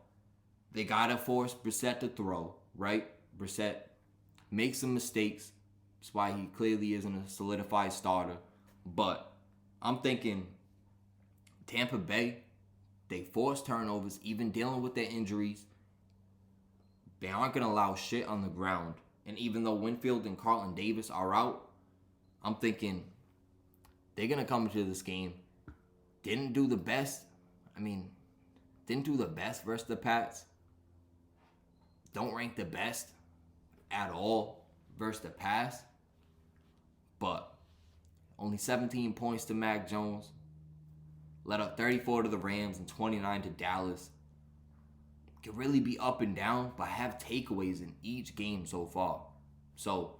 they got to force Brissett to throw, right? Brissett makes some mistakes. That's why he clearly isn't a solidified starter. But I'm thinking Tampa Bay, they force turnovers, even dealing with their injuries. They aren't going to allow shit on the ground. And even though Winfield and Carlton Davis are out, I'm thinking they're going to come into this game. Didn't do the best versus the Pats. Don't rank the best at all versus the Pats. But only 17 points to Mac Jones. Let up 34 to the Rams and 29 to Dallas. Could really be up and down, but have takeaways in each game so far. So,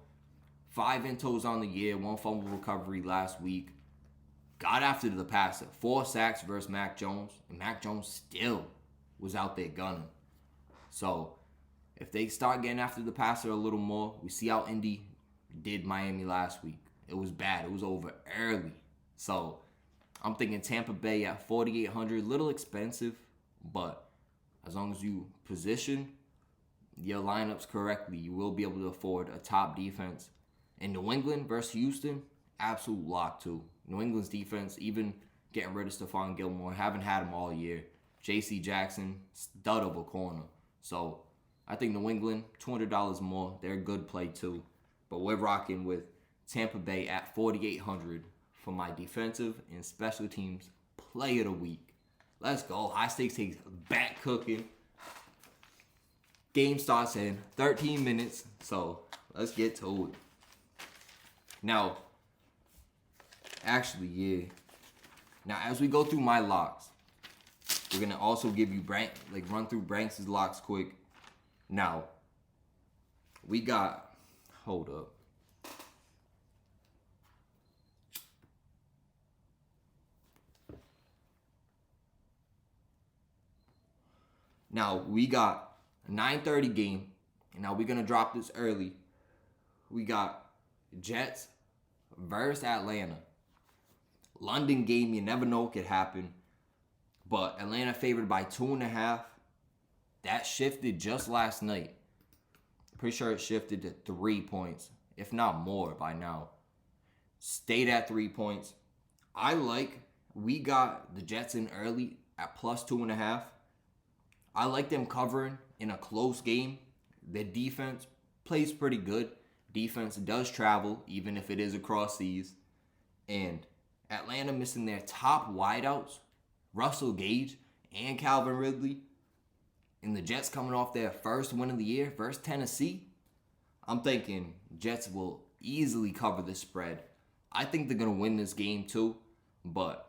5 intos on the year, 1 fumble recovery last week. Got after the passer. 4 sacks versus Mac Jones. And Mac Jones still was out there gunning. So, if they start getting after the passer a little more, we see how Indy did Miami last week. It was bad. It was over early. So, I'm thinking Tampa Bay at 4,800. Little expensive, but as long as you position your lineups correctly, you will be able to afford a top defense. In New England versus Houston, absolute lock too. New England's defense, even getting rid of Stephon Gilmore, haven't had him all year. J.C. Jackson, stud of a corner. So I think New England, $200 more. They're a good play too. But we're rocking with Tampa Bay at 4,800 for my defensive and special teams play of the week. Let's go. High stakes takes back cooking. Game starts in 13 minutes, so let's get to it. Now, actually, yeah. Now, as we go through my locks, we're gonna also give you run through Branks' locks quick. Now, we got, hold up. Now, we got a 9:30 game, and now we're gonna drop this early. We got Jets versus Atlanta. London game, you never know what could happen. But Atlanta favored by 2.5. That shifted just last night. Pretty sure it shifted to 3 points, if not more by now. Stayed at 3 points. We got the Jets in early at plus 2.5. I like them covering in a close game. Their defense plays pretty good. Defense does travel, even if it is across seas. And Atlanta missing their top wideouts, Russell Gage and Calvin Ridley. And the Jets coming off their first win of the year versus Tennessee. I'm thinking Jets will easily cover the spread. I think they're going to win this game too. But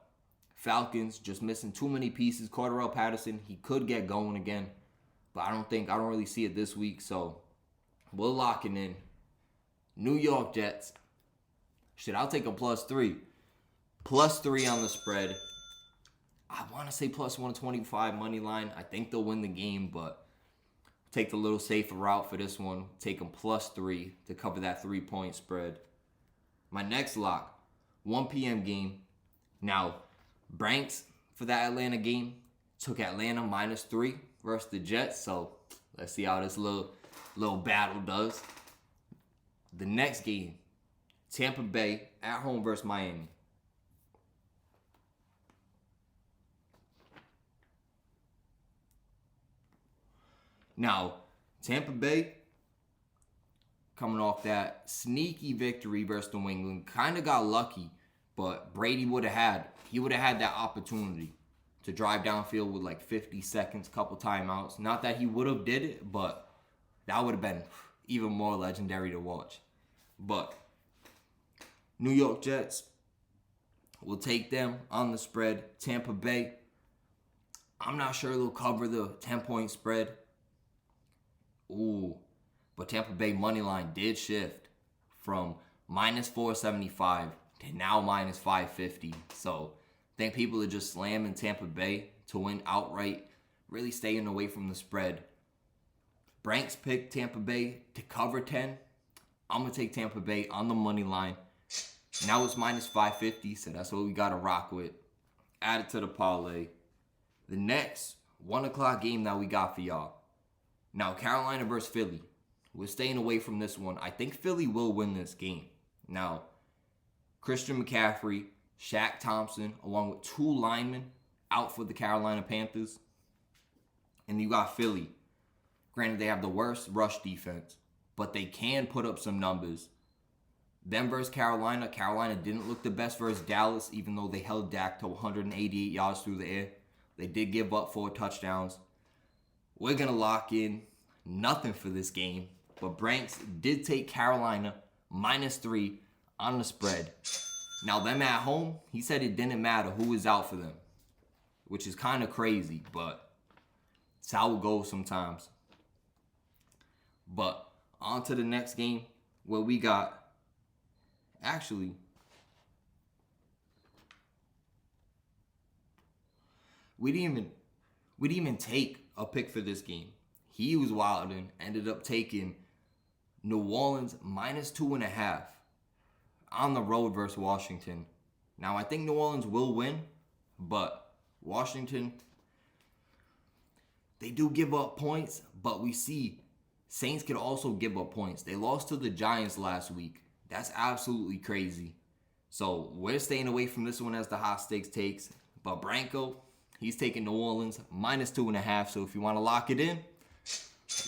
Falcons just missing too many pieces. Cordarrelle Patterson, he could get going again. But I don't really see it this week. So we're locking in. New York Jets. I'll take a +3. +3 on the spread. I want to say plus 125 money line. I think they'll win the game, but take the little safer route for this one. Take them +3 to cover that 3-point spread. My next lock, 1 p.m. game. Now, Branks for that Atlanta game took Atlanta -3 versus the Jets. So let's see how this little battle does. The next game, Tampa Bay at home versus Miami. Now, Tampa Bay, coming off that sneaky victory versus New England, kind of got lucky, but Brady would have had that opportunity to drive downfield with like 50 seconds, couple timeouts. Not that he would have did it, but that would have been even more legendary to watch. But New York Jets will take them on the spread. Tampa Bay, I'm not sure they'll cover the 10-point spread. Ooh, but Tampa Bay money line did shift from -475 to now -550. So I think people are just slamming Tampa Bay to win outright, really staying away from the spread. Branks picked Tampa Bay to cover 10. I'm going to take Tampa Bay on the money line. Now it's -550, so that's what we got to rock with. Add it to the parlay. The next 1 o'clock game that we got for y'all. Now, Carolina versus Philly. We're staying away from this one. I think Philly will win this game. Now, Christian McCaffrey, Shaq Thompson, along with 2 linemen out for the Carolina Panthers. And you got Philly. Granted, they have the worst rush defense, but they can put up some numbers. Them versus Carolina. Carolina didn't look the best versus Dallas, even though they held Dak to 188 yards through the air. They did give up 4 touchdowns. We're going to lock in nothing for this game. But Branks did take Carolina -3 on the spread. Now, them at home, he said it didn't matter who was out for them, which is kind of crazy, but it's how it goes sometimes. But on to the next game where we got, actually, we didn't even take a pick for this game. He was wild and ended up taking New Orleans -2.5 on the road versus Washington. Now, I think New Orleans will win, but Washington, they do give up points, but we see Saints could also give up points. They lost to the Giants last week. That's absolutely crazy. So we're staying away from this one as the high stakes takes. But Branko, he's taking New Orleans -2.5. So if you want to lock it in,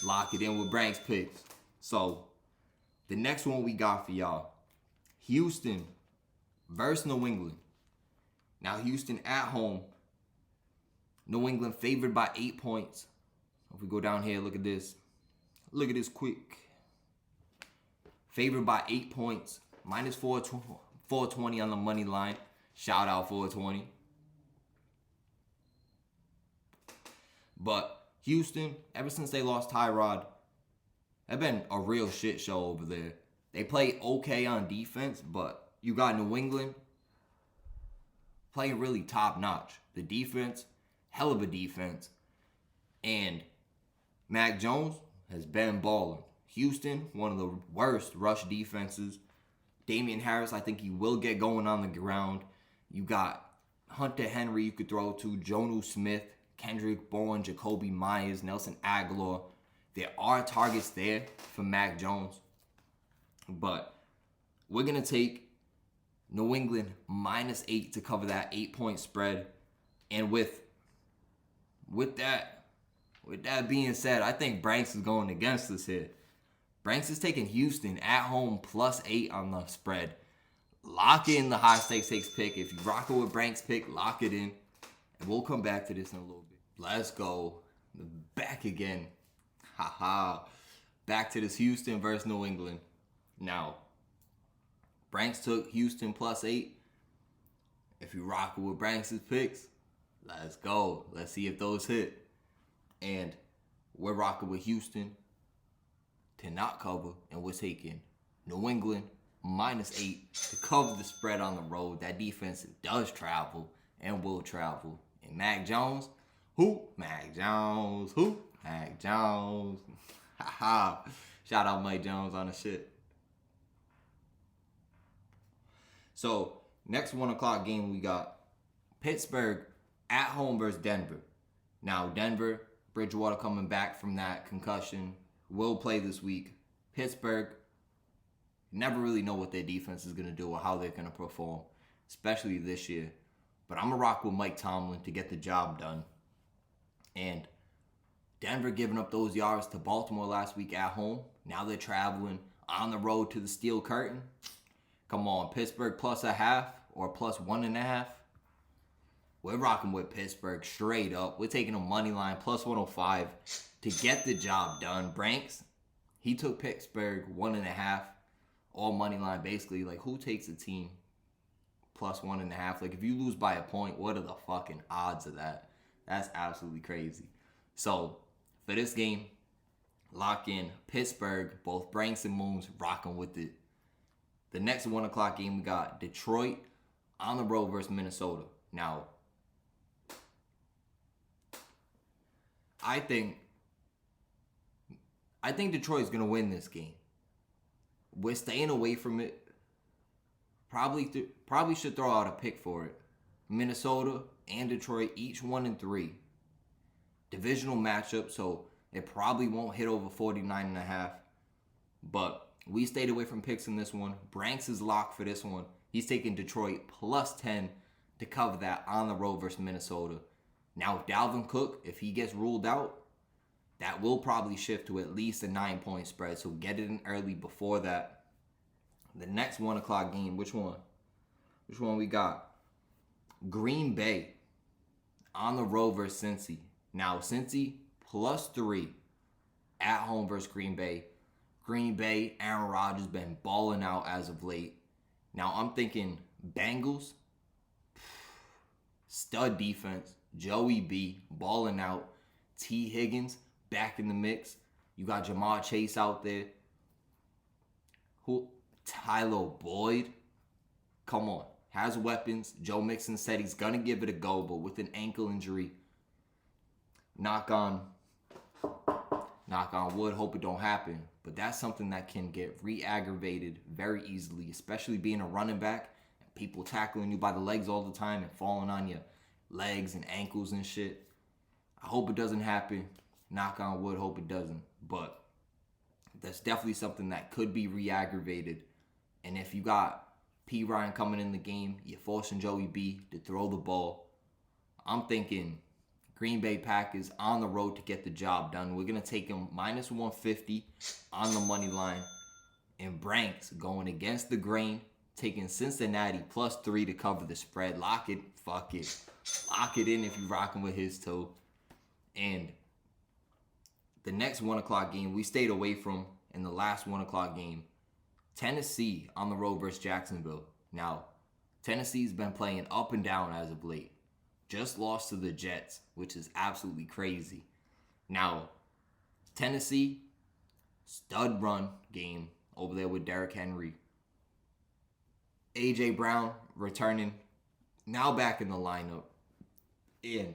Lock it in with Brank's picks. So, the next one we got for y'all. Houston versus New England. Now, Houston at home. New England favored by 8 points. If we go down here, look at this. Look at this quick. Favored by 8 points. Minus 420 on the money line. Shout out 420. But Houston, ever since they lost Tyrod, they've been a real shit show over there. They play okay on defense, but you got New England playing really top notch. The defense, hell of a defense. And Mac Jones has been balling. Houston, one of the worst rush defenses. Damien Harris, I think he will get going on the ground. You got Hunter Henry you could throw to, Jonnu Smith, Kendrick Bourne, Jacoby Myers, Nelson Aguilar. There are targets there for Mac Jones. But we're going to take New England minus 8 to cover that 8-point spread. And with that being said, I think Branks is going against us here. Branks is taking Houston at home plus 8 on the spread. Lock in the high stakes pick. If you rock it with Branks' pick, lock it in. And we'll come back to this in a little bit. Let's go. Back again. Haha. Back to this Houston versus New England. Now, Branks took Houston plus 8. If you rock it with Branks' picks, let's go. Let's see if those hit. And we're rocking with Houston to not cover. And we're taking New England minus 8 to cover the spread on the road. That defense does travel and will travel. And Mac Jones, who? Mac Jones, who? Mac Jones. Haha. Shout out Mike Jones on the shit. So, next 1 o'clock game we got Pittsburgh at home versus Denver. Now, Denver, Bridgewater coming back from that concussion, will play this week. Pittsburgh, never really know what their defense is going to do or how they're going to perform, especially this year. But I'm going to rock with Mike Tomlin to get the job done. And Denver giving up those yards to Baltimore last week at home. Now they're traveling on the road to the Steel Curtain. Come on, Pittsburgh plus a half or plus 1.5. We're rocking with Pittsburgh straight up. We're taking a money line plus 105 to get the job done. Branks, he took Pittsburgh 1.5. All money line basically. Like, who takes a team plus 1.5? Like, if you lose by a point, what are the fucking odds of that? That's absolutely crazy. So, for this game, lock in Pittsburgh, both Branks and Moons rocking with it. The next 1 o'clock game, we got Detroit on the road versus Minnesota. Now, I think Detroit's going to win this game. We're staying away from it. Probably should throw out a pick for it. Minnesota and Detroit, each 1-3. Divisional matchup, so it probably won't hit over 49.5. But we stayed away from picks in this one. Branks is locked for this one. He's taking Detroit plus 10 to cover that on the road versus Minnesota. Now, Dalvin Cook, if he gets ruled out, that will probably shift to at least a 9-point spread. So get it in early before that. The next 1 o'clock game, which one? Which one we got? Green Bay on the road versus Cincy. Now, Cincy plus 3 at home versus Green Bay. Green Bay, Aaron Rodgers been balling out as of late. Now, I'm thinking Bengals, stud defense. Joey B balling out. T. Higgins back in the mix. You got Jamar Chase out there. Who? Tyler Boyd. Come on. Has weapons. Joe Mixon said he's going to give it a go, but with an ankle injury. Knock on wood. Hope it don't happen. But that's something that can get re-aggravated very easily, especially being a running back. People tackling you by the legs all the time and falling on your legs and ankles and shit. I hope it doesn't happen. Knock on wood, hope it doesn't. But that's definitely something that could be re-aggravated. And if you got P. Ryan coming in the game, you're forcing Joey B to throw the ball. I'm thinking Green Bay Packers on the road to get the job done. We're going to take them minus 150 on the money line. And Branks going against the grain, taking Cincinnati plus 3 to cover the spread. Lock it. Fuck it. Lock it in if you're rocking with his toe. And the next 1 o'clock game we stayed away from in the last 1 o'clock game. Tennessee on the road versus Jacksonville. Now, Tennessee's been playing up and down as of late. Just lost to the Jets, which is absolutely crazy. Now, Tennessee, stud run game over there with Derrick Henry. A.J. Brown returning, now back in the lineup. And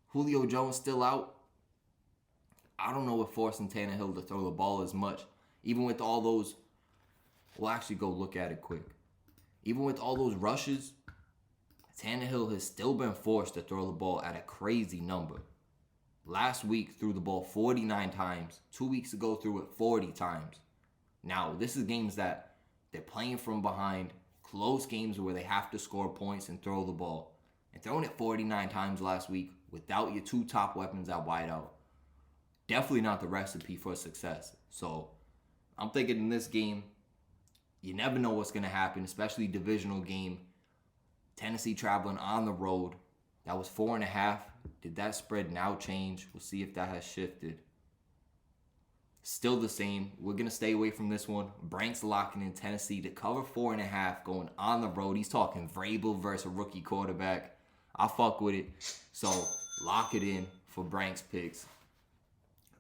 Julio Jones still out. I don't know if forcing Tannehill to throw the ball as much. Even with all those, we'll actually go look at it quick. Even with all those rushes, Tannehill has still been forced to throw the ball at a crazy number. Last week, threw the ball 49 times. 2 weeks ago, threw it 40 times. Now, this is games that they're playing from behind, close games where they have to score points and throw the ball. And throwing it 49 times last week without your 2 top weapons at wideout, definitely not the recipe for success. So, I'm thinking in this game, you never know what's going to happen, especially divisional game. Tennessee traveling on the road. That was 4.5. Did that spread now change? We'll see if that has shifted. Still the same. We're going to stay away from this one. Branks locking in Tennessee to cover 4.5 going on the road. He's talking Vrabel versus a rookie quarterback. I fuck with it. So, lock it in for Branks picks.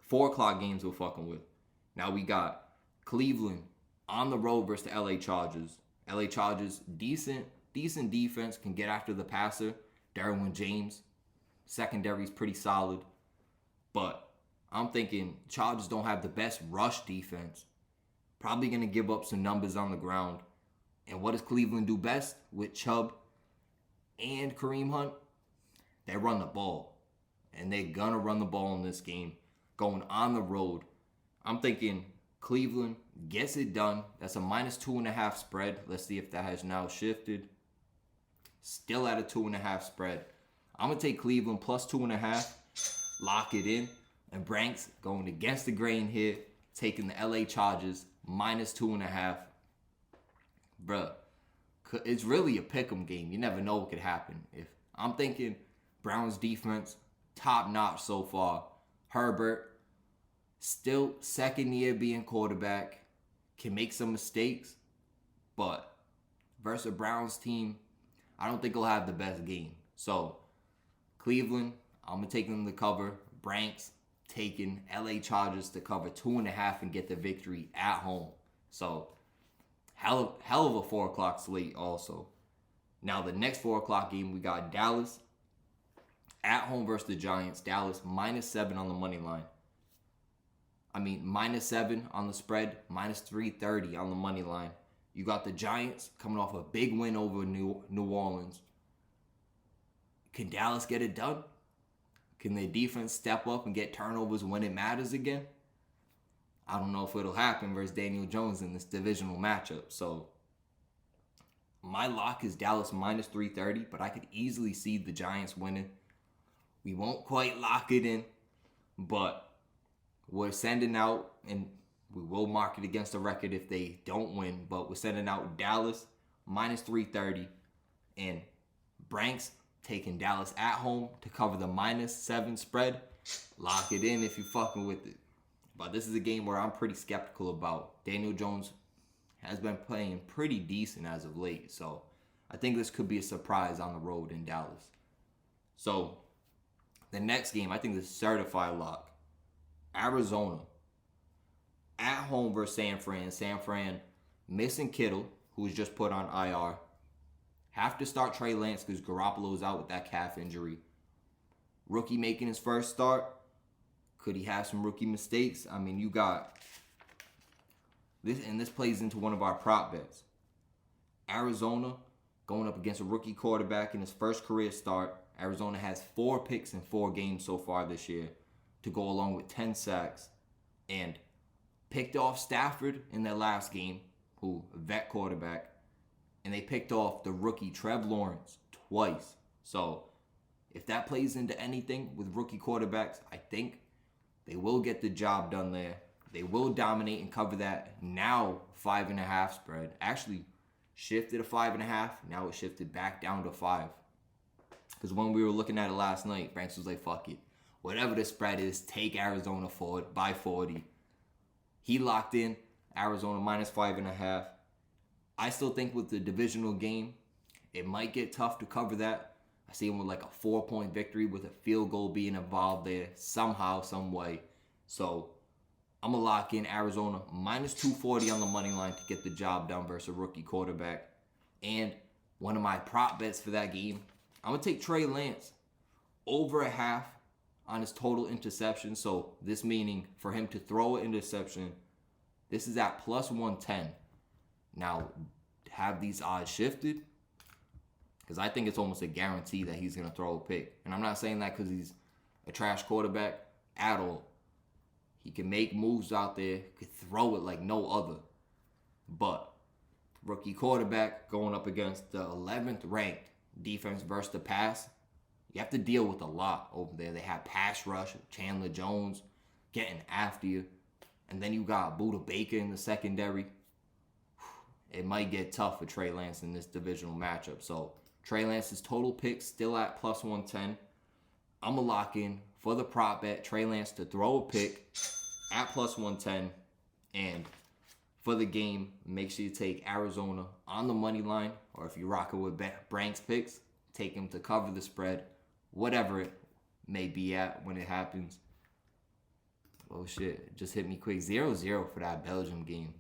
4 o'clock games we're fucking with. Now we got Cleveland on the road versus the LA Chargers. LA Chargers, decent defense, can get after the passer. Derwin James, secondary's pretty solid. But I'm thinking Chargers don't have the best rush defense. Probably going to give up some numbers on the ground. And what does Cleveland do best with Chubb and Kareem Hunt? They run the ball. And they're going to run the ball in this game. Going on the road. I'm thinking Cleveland gets it done. That's a minus 2.5 spread. Let's see if that has now shifted. Still at a 2.5 spread. I'm going to take Cleveland plus 2.5. Lock it in. And Branks going against the grain here. Taking the LA Chargers minus 2.5. Bruh, it's really a pick'em game. You never know what could happen. If I'm thinking Browns defense, top notch so far. Herbert, still second year being quarterback, can make some mistakes, but versus a Browns team, I don't think he'll have the best game. So, Cleveland, I'm going to take them to cover. Branks taking LA Chargers to cover 2.5 and get the victory at home. So, hell of a 4 o'clock slate also. Now, the next 4 o'clock game, we got Dallas at home versus the Giants. Dallas minus 7 on the money line. Minus 7 on the spread, minus 330 on the money line. You got the Giants coming off a big win over New Orleans. Can Dallas get it done? Can their defense step up and get turnovers when it matters again? I don't know if it'll happen versus Daniel Jones in this divisional matchup. So, my lock is Dallas minus 330, but I could easily see the Giants winning. We won't quite lock it in, but we're sending out, and we will mark it against the record if they don't win, but we're sending out Dallas minus 330 and Branks taking Dallas at home to cover the minus 7 spread. Lock it in if you're fucking with it. But this is a game where I'm pretty skeptical about. Daniel Jones has been playing pretty decent as of late, so I think this could be a surprise on the road in Dallas. So, the next game, I think this is certified lock. Arizona at home versus San Fran. San Fran missing Kittle, who was just put on IR. Have to start Trey Lance because Garoppolo's out with that calf injury. Rookie making his first start. Could he have some rookie mistakes? You got this, and this plays into one of our prop bets. Arizona going up against a rookie quarterback in his first career start. Arizona has 4 picks in 4 games so far this year to go along with 10 sacks, and picked off Stafford in their last game, who a vet quarterback, and they picked off the rookie Trev Lawrence twice. So If that plays into anything with rookie quarterbacks, I think they will get the job done there. They will dominate and cover that now 5.5 spread. Actually, shifted to 5.5. Now it shifted back down to 5. Because when we were looking at it last night, Franks was like, fuck it. Whatever the spread is, take Arizona forward by 40. He locked in Arizona minus 5.5. I still think with the divisional game, it might get tough to cover that. I see him with like a 4-point victory with a field goal being involved there somehow, some way. So I'm going to lock in Arizona minus 240 on the money line to get the job done versus a rookie quarterback. And one of my prop bets for that game, I'm going to take Trey Lance over a half on his total interception. So this meaning for him to throw an interception, this is at plus 110. Now, have these odds shifted? Because I think it's almost a guarantee that he's going to throw a pick. And I'm not saying that because he's a trash quarterback at all. He can make moves out there, could throw it like no other. But rookie quarterback going up against the 11th ranked defense versus the pass, you have to deal with a lot over there. They have pass rush, Chandler Jones getting after you. And then you got Buda Baker in the secondary. It might get tough for Trey Lance in this divisional matchup. So Trey Lance's total picks still at plus 110. I'm going to lock in for the prop bet Trey Lance to throw a pick at plus 110. And for the game, make sure you take Arizona on the money line. Or if you're rocking with Brank's picks, take him to cover the spread. Whatever it may be at when it happens. Oh shit, it just hit me quick. 0-0 for that Belgium game.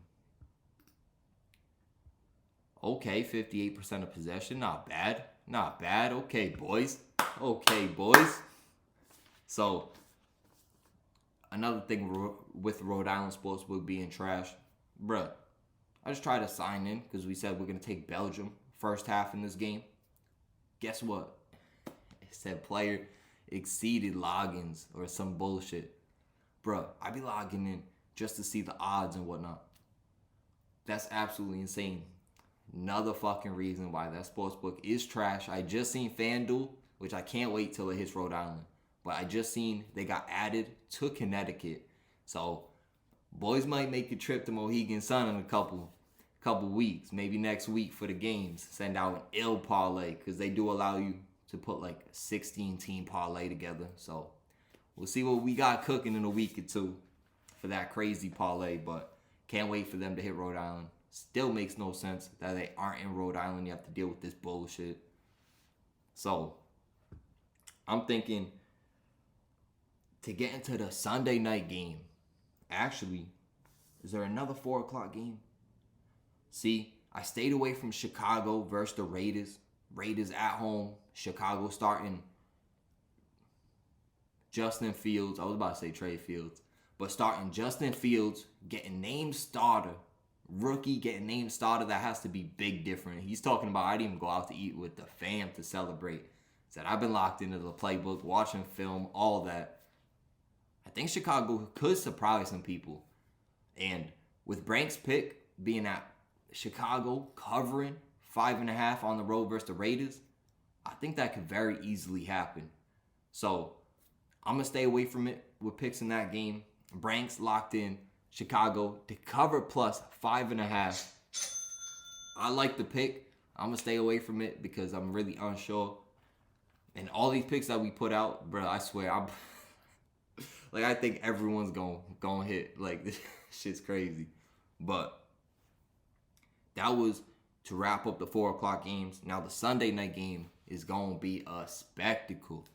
Okay, 58% of possession. Not bad. Not bad. Okay, boys. Okay, boys. So, another thing with Rhode Island Sportsbook being trash. Bruh, I just tried to sign in because we said we're going to take Belgium first half in this game. Guess what? It said player exceeded logins or some bullshit. Bruh, I be logging in just to see the odds and whatnot. That's absolutely insane. Another fucking reason why that sportsbook is trash. I just seen FanDuel, which I can't wait till it hits Rhode Island. But I just seen they got added to Connecticut. So, boys might make a trip to Mohegan Sun in a couple weeks. Maybe next week for the games. Send out an ill parlay because they do allow you to put like a 16-team parlay together. So, we'll see what we got cooking in a week or two for that crazy parlay. But can't wait for them to hit Rhode Island. Still makes no sense that they aren't in Rhode Island. You have to deal with this bullshit. So, I'm thinking to get into the Sunday night game. Actually, is there another 4 o'clock game? See, I stayed away from Chicago versus the Raiders. Raiders at home. Chicago starting Justin Fields. I was about to say Trey Fields. But starting Justin Fields, getting named starter. Rookie getting named starter, that has to be big different. He's talking about, I didn't even go out to eat with the fam to celebrate. Said, I've been locked into the playbook, watching film, all that. I think Chicago could surprise some people. And with Brank's pick being at Chicago, covering 5.5 on the road versus the Raiders, I think that could very easily happen. So, I'm going to stay away from it with picks in that game. Brank's locked in Chicago to cover plus 5.5. I like the pick. I'm going to stay away from it because I'm really unsure. And all these picks that we put out, bro, I swear, I think everyone's going to hit. Like, this shit's crazy. But that was to wrap up the 4 o'clock games. Now, the Sunday night game is going to be a spectacle.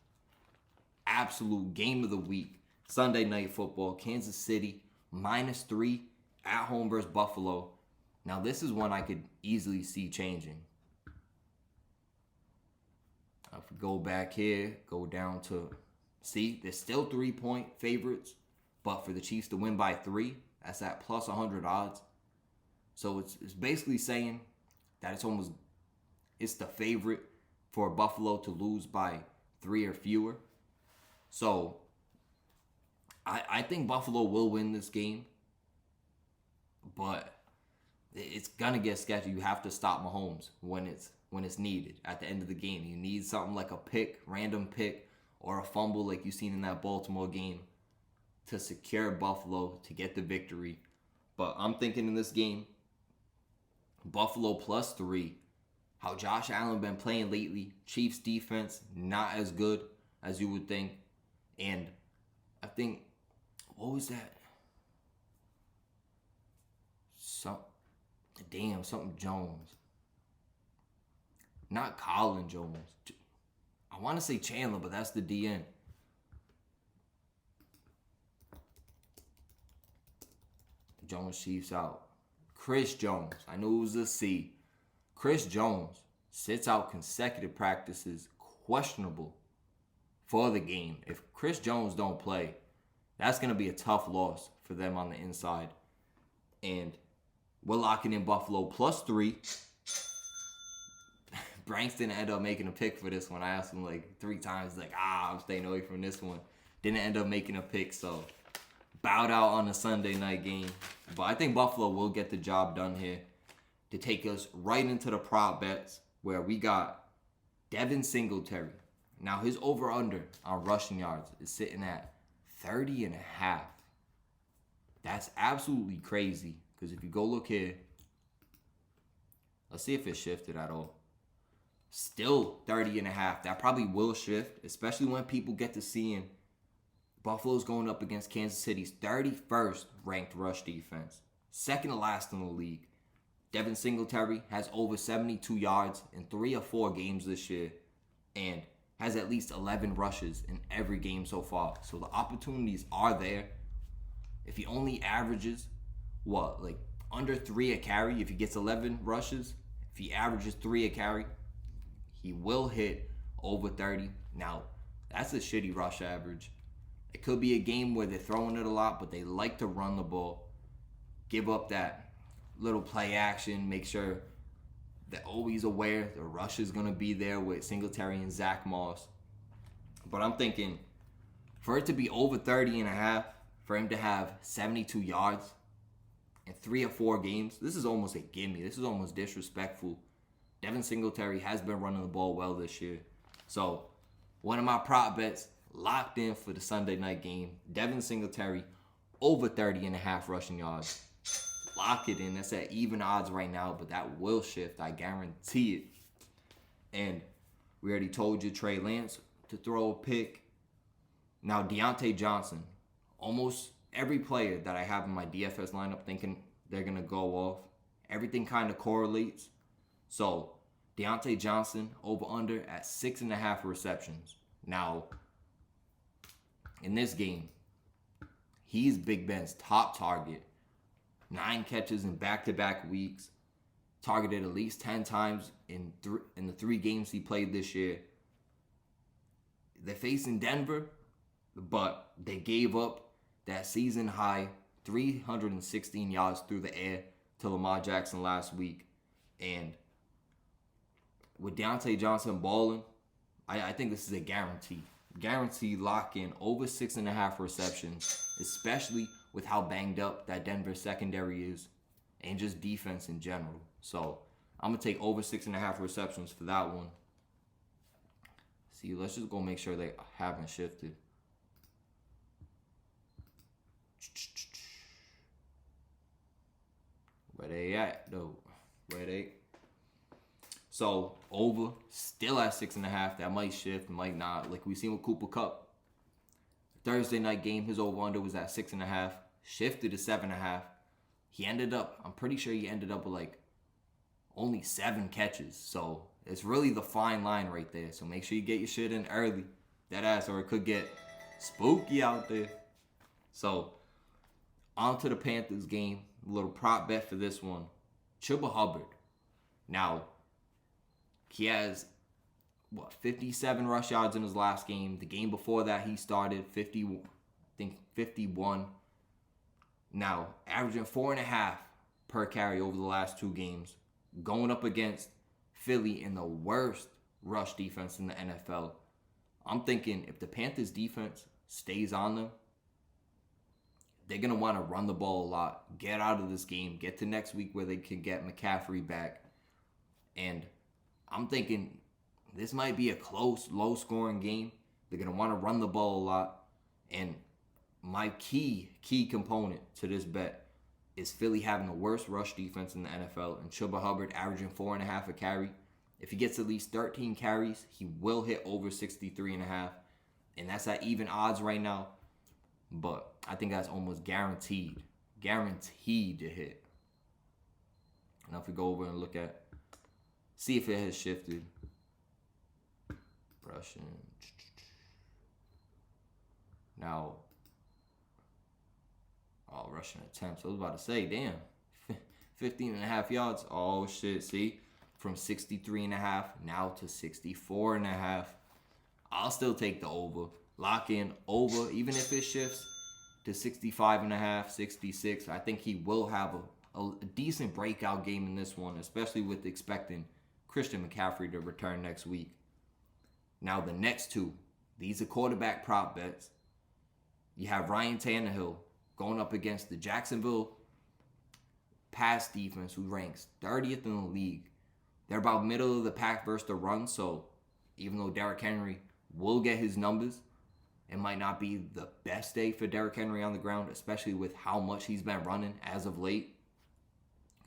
Absolute game of the week. Sunday night football, Kansas City, -3 at home versus Buffalo. Now, this is one I could easily see changing. If we go back here, go down to, see, there's still 3-point favorites, but for the Chiefs to win by 3, that's at plus 100 odds. So it's basically saying that it's the favorite for Buffalo to lose by 3 or fewer. So I think Buffalo will win this game, but it's going to get sketchy. You have to stop Mahomes when it's when it's needed at the end of the game. You need something like a pick, random pick, or a fumble like you've seen in that Baltimore game to secure Buffalo to get the victory. But I'm thinking in this game, Buffalo +3. How Josh Allen been playing lately. Chiefs defense not as good as you would think. And I think, what was that? Something Jones. Not Colin Jones. I want to say Chandler, but that's the DN. Jones Chiefs out. Chris Jones. I knew it was a C. Chris Jones sits out consecutive practices, questionable for the game. If Chris Jones don't play, that's going to be a tough loss for them on the inside. And we're locking in Buffalo +3. Branks didn't end up making a pick for this one. I asked him like 3 times, like, I'm staying away from this one. Didn't end up making a pick, so bowed out on a Sunday night game. But I think Buffalo will get the job done here to take us right into the prop bets where we got Devin Singletary. Now, his over-under on rushing yards is sitting at 30.5. That's absolutely crazy because if you go look here, let's see if it shifted at all. Still 30.5. That probably will shift, especially when people get to seeing Buffalo's going up against Kansas City's 31st ranked rush defense. Second to last in the league. Devin Singletary has over 72 yards in 3 or 4 games this year and has at least 11 rushes in every game so far. So the opportunities are there. If he only averages, under 3 a carry, if he gets 11 rushes, if he averages 3 a carry, he will hit over 30. Now, that's a shitty rush average. It could be a game where they're throwing it a lot, but they like to run the ball. Give up that little play action. Make sure they're always aware the rush is going to be there with Singletary and Zach Moss. But I'm thinking, for it to be over 30.5, for him to have 72 yards in 3 or 4 games, this is almost a gimme. This is almost disrespectful. Devin Singletary has been running the ball well this year. So, one of my prop bets locked in for the Sunday night game. Devin Singletary over 30.5 rushing yards. Lock it in. That's at even odds right now, but that will shift. I guarantee it. And we already told you Trey Lance to throw a pick. Now, Deontay Johnson. Almost every player that I have in my DFS lineup thinking they're going to go off. Everything kind of correlates. So, Deontay Johnson over-under at 6.5 receptions. Now, in this game, he's Big Ben's top target. 9 catches in back-to-back weeks. Targeted at least 10 times in the 3 games he played this year. They're facing Denver, but they gave up that season-high 316 yards through the air to Lamar Jackson last week. And with Deontay Johnson balling, I think this is a guarantee. Guarantee lock in over 6.5 receptions, especially with how banged up that Denver secondary is and just defense in general. So I'm going to take over 6.5 receptions for that one. See, let's just go make sure they haven't shifted. Where they at, though? Where they? So, over, still at 6.5. That might shift, might not. Like we seen with Cooper Kupp. Thursday night game, his over-under was at 6.5. Shifted to 7.5. He ended up, I'm pretty sure he ended up with only 7 catches. So, it's really the fine line right there. So, make sure you get your shit in early. That ass, or it could get spooky out there. So, on to the Panthers game. A little prop bet for this one. Chuba Hubbard. Now, he has, 57 rush yards in his last game. The game before that, he started 51. Now, averaging 4.5 per carry over the last 2 games. Going up against Philly in the worst rush defense in the NFL. I'm thinking if the Panthers defense stays on them, they're going to want to run the ball a lot. Get out of this game. Get to next week where they can get McCaffrey back. And I'm thinking this might be a close, low-scoring game. They're going to want to run the ball a lot. And my key component to this bet is Philly having the worst rush defense in the NFL and Chuba Hubbard averaging 4.5 a carry. If he gets at least 13 carries, he will hit over 63.5. And that's at even odds right now. But I think that's almost guaranteed. Guaranteed to hit. Now if we go over and look at, see if it has shifted. Rushing. Now, rushing attempts. I was about to say, damn, 15.5 yards. Oh, shit, see? From 63.5 now to 64.5. I'll still take the over. Lock in over, even if it shifts to 65.5, 66. I think he will have a decent breakout game in this one, especially with expecting Christian McCaffrey to return next week. Now, the next two, these are quarterback prop bets. You have Ryan Tannehill going up against the Jacksonville pass defense, who ranks 30th in the league. They're about middle of the pack versus the run, so even though Derrick Henry will get his numbers, it might not be the best day for Derrick Henry on the ground, especially with how much he's been running as of late.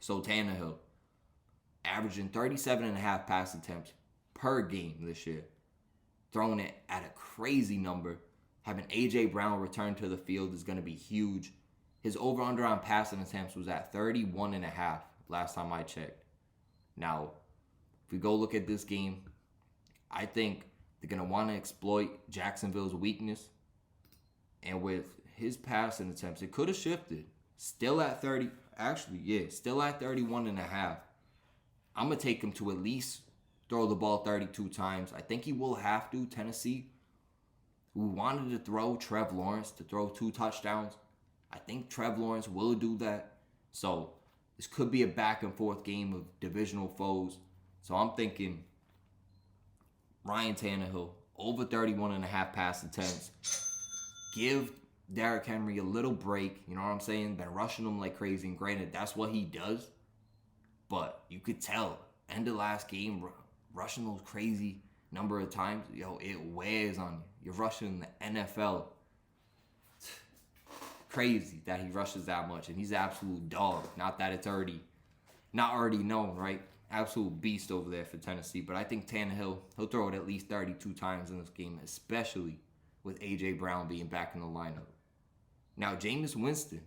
So Tannehill, averaging 37.5 pass attempts per game this year, throwing it at a crazy number. Having A.J. Brown return to the field is going to be huge. His over-under on passing attempts was at 31.5 last time I checked. Now, if we go look at this game, I think they're going to want to exploit Jacksonville's weakness. And with his passing attempts, it could have shifted. Still at 30. Actually, yeah, still at 31.5. I'm going to take him to at least throw the ball 32 times. I think he will have to. Tennessee, who wanted to throw Trev Lawrence to throw 2 touchdowns. I think Trev Lawrence will do that. So this could be a back and forth game of divisional foes. So I'm thinking Ryan Tannehill, over 31.5 pass attempts. Give Derrick Henry a little break. You know what I'm saying? Been rushing him like crazy. And granted, that's what he does. But you could tell, end of last game, rushing those crazy number of times, it wears on you. You're rushing the NFL. Crazy that he rushes that much, and he's an absolute dog. Not that it's not already known, right? Absolute beast over there for Tennessee. But I think Tannehill, he'll throw it at least 32 times in this game, especially with A.J. Brown being back in the lineup. Now, Jameis Winston.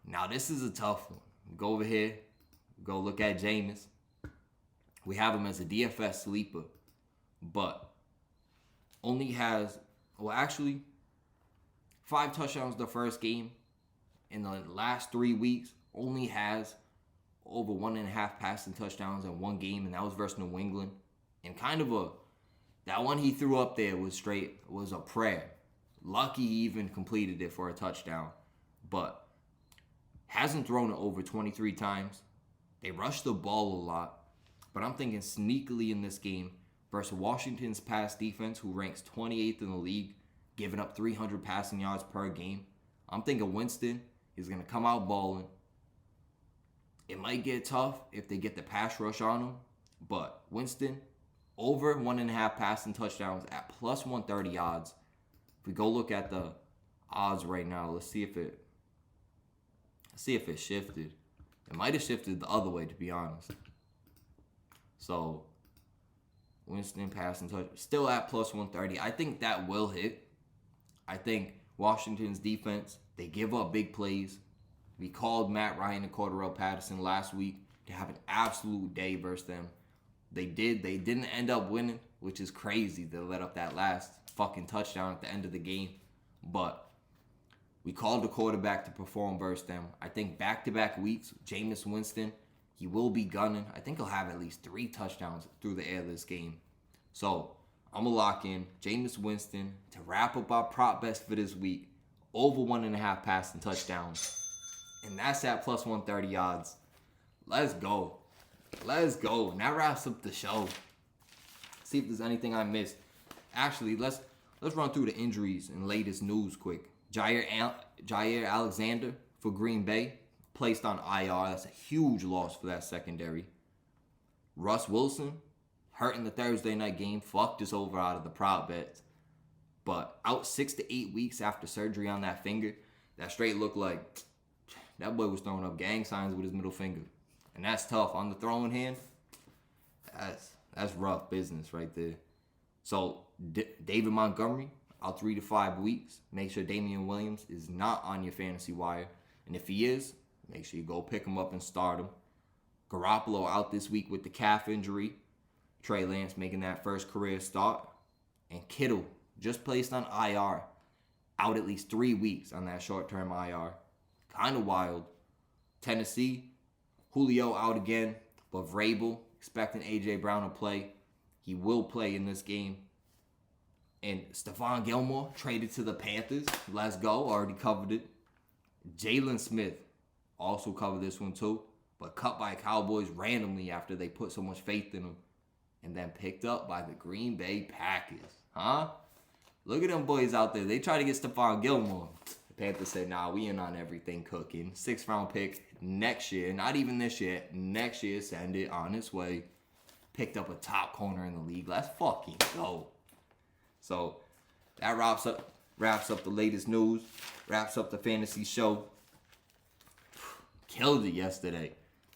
Now, this is a tough one. Go over here. Go look at Jameis. We have him as a DFS sleeper, but only has, 5 touchdowns the first game. In the last 3 weeks, only has over 1.5 passing touchdowns in one game, and that was versus New England. And that one he threw up there was a prayer. Lucky he even completed it for a touchdown, but hasn't thrown it over 23 times. They rush the ball a lot. But I'm thinking sneakily in this game versus Washington's pass defense, who ranks 28th in the league, giving up 300 passing yards per game. I'm thinking Winston is going to come out balling. It might get tough if they get the pass rush on him, but Winston, over 1.5 passing touchdowns at plus 130 odds. If we go look at the odds right now, let's see if it shifted. It might have shifted the other way, to be honest. So, Winston passing touch, still at plus 130. I think that will hit. I think Washington's defense, they give up big plays. We called Matt Ryan and Cordarrelle Patterson last week to have an absolute day versus them. They did. They didn't end up winning, which is crazy. They let up that last fucking touchdown at the end of the game. But we called the quarterback to perform versus them. I think back-to-back weeks, Jameis Winston, he will be gunning. I think he'll have at least 3 touchdowns through the air this game. So, I'm going to lock in Jameis Winston to wrap up our prop best for this week. Over 1.5 passing touchdowns. And that's at plus 130 odds. Let's go. Let's go. And that wraps up the show. See if there's anything I missed. Actually, let's run through the injuries and latest news quick. Jair Alexander for Green Bay, placed on IR. That's a huge loss for that secondary. Russ Wilson, hurt in the Thursday night game, fucked us over out of the prop bets. But out 6 to 8 weeks after surgery on that finger, that straight looked like that boy was throwing up gang signs with his middle finger. And that's tough. On the throwing hand, that's rough business right there. So David Montgomery, out 3 to 5 weeks. Make sure Damian Williams is not on your fantasy wire. And if he is, make sure you go pick him up and start him. Garoppolo out this week with the calf injury. Trey Lance making that first career start. And Kittle just placed on IR. Out at least 3 weeks on that short-term IR. Kind of wild. Tennessee, Julio out again. But Vrabel, expecting A.J. Brown to play. He will play in this game. And Stephon Gilmore traded to the Panthers. Let's go. Already covered it. Jalen Smith also covered this one too. But cut by Cowboys randomly after they put so much faith in him. And then picked up by the Green Bay Packers. Huh? Look at them boys out there. They try to get Stephon Gilmore. The Panthers said, nah, we in on everything cooking. 6th round pick next year. Not even this year. Next year, send it on its way. Picked up a top corner in the league. Let's fucking go. So that wraps up the latest news. Wraps up the fantasy show. Killed it yesterday.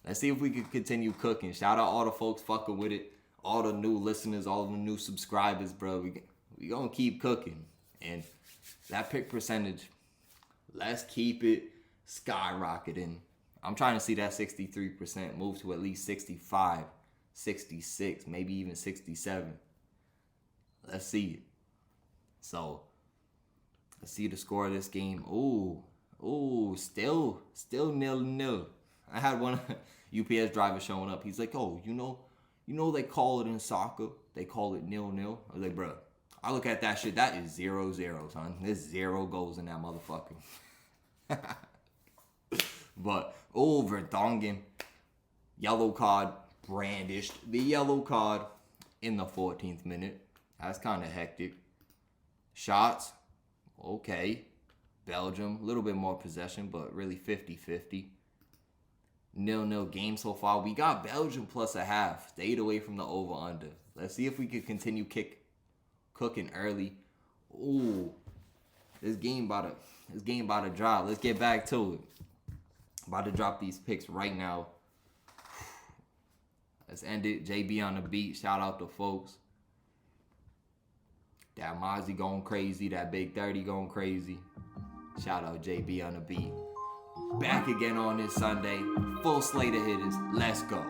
Let's see if we can continue cooking. Shout out all the folks fucking with it. All the new listeners, all the new subscribers, bro. We gonna keep cooking. And that pick percentage, let's keep it skyrocketing. I'm trying to see that 63% move to at least 65, 66, maybe even 67. Let's see it. So, let's see the score of this game. Ooh, still 0-0. I had one UPS driver showing up. He's like, oh, you know they call it in soccer. They call it 0-0. I was like, bro, I look at that shit. That is 0-0, son. There's 0 goals in that motherfucker. But, Vertonghen, yellow card, brandished the yellow card in the 14th minute. That's kind of hectic. Shots, okay. Belgium, a little bit more possession, but really 50-50. 0-0 game so far. We got Belgium plus a half. Stayed away from the over-under. Let's see if we can continue cooking early. Ooh, this game about to drop. Let's get back to it. About to drop these picks right now. Let's end it. JB on the beat. Shout out to folks. That Mozzie going crazy. That Big 30 going crazy. Shout out JB on the beat. Back again on this Sunday. Full slate of hitters. Let's go.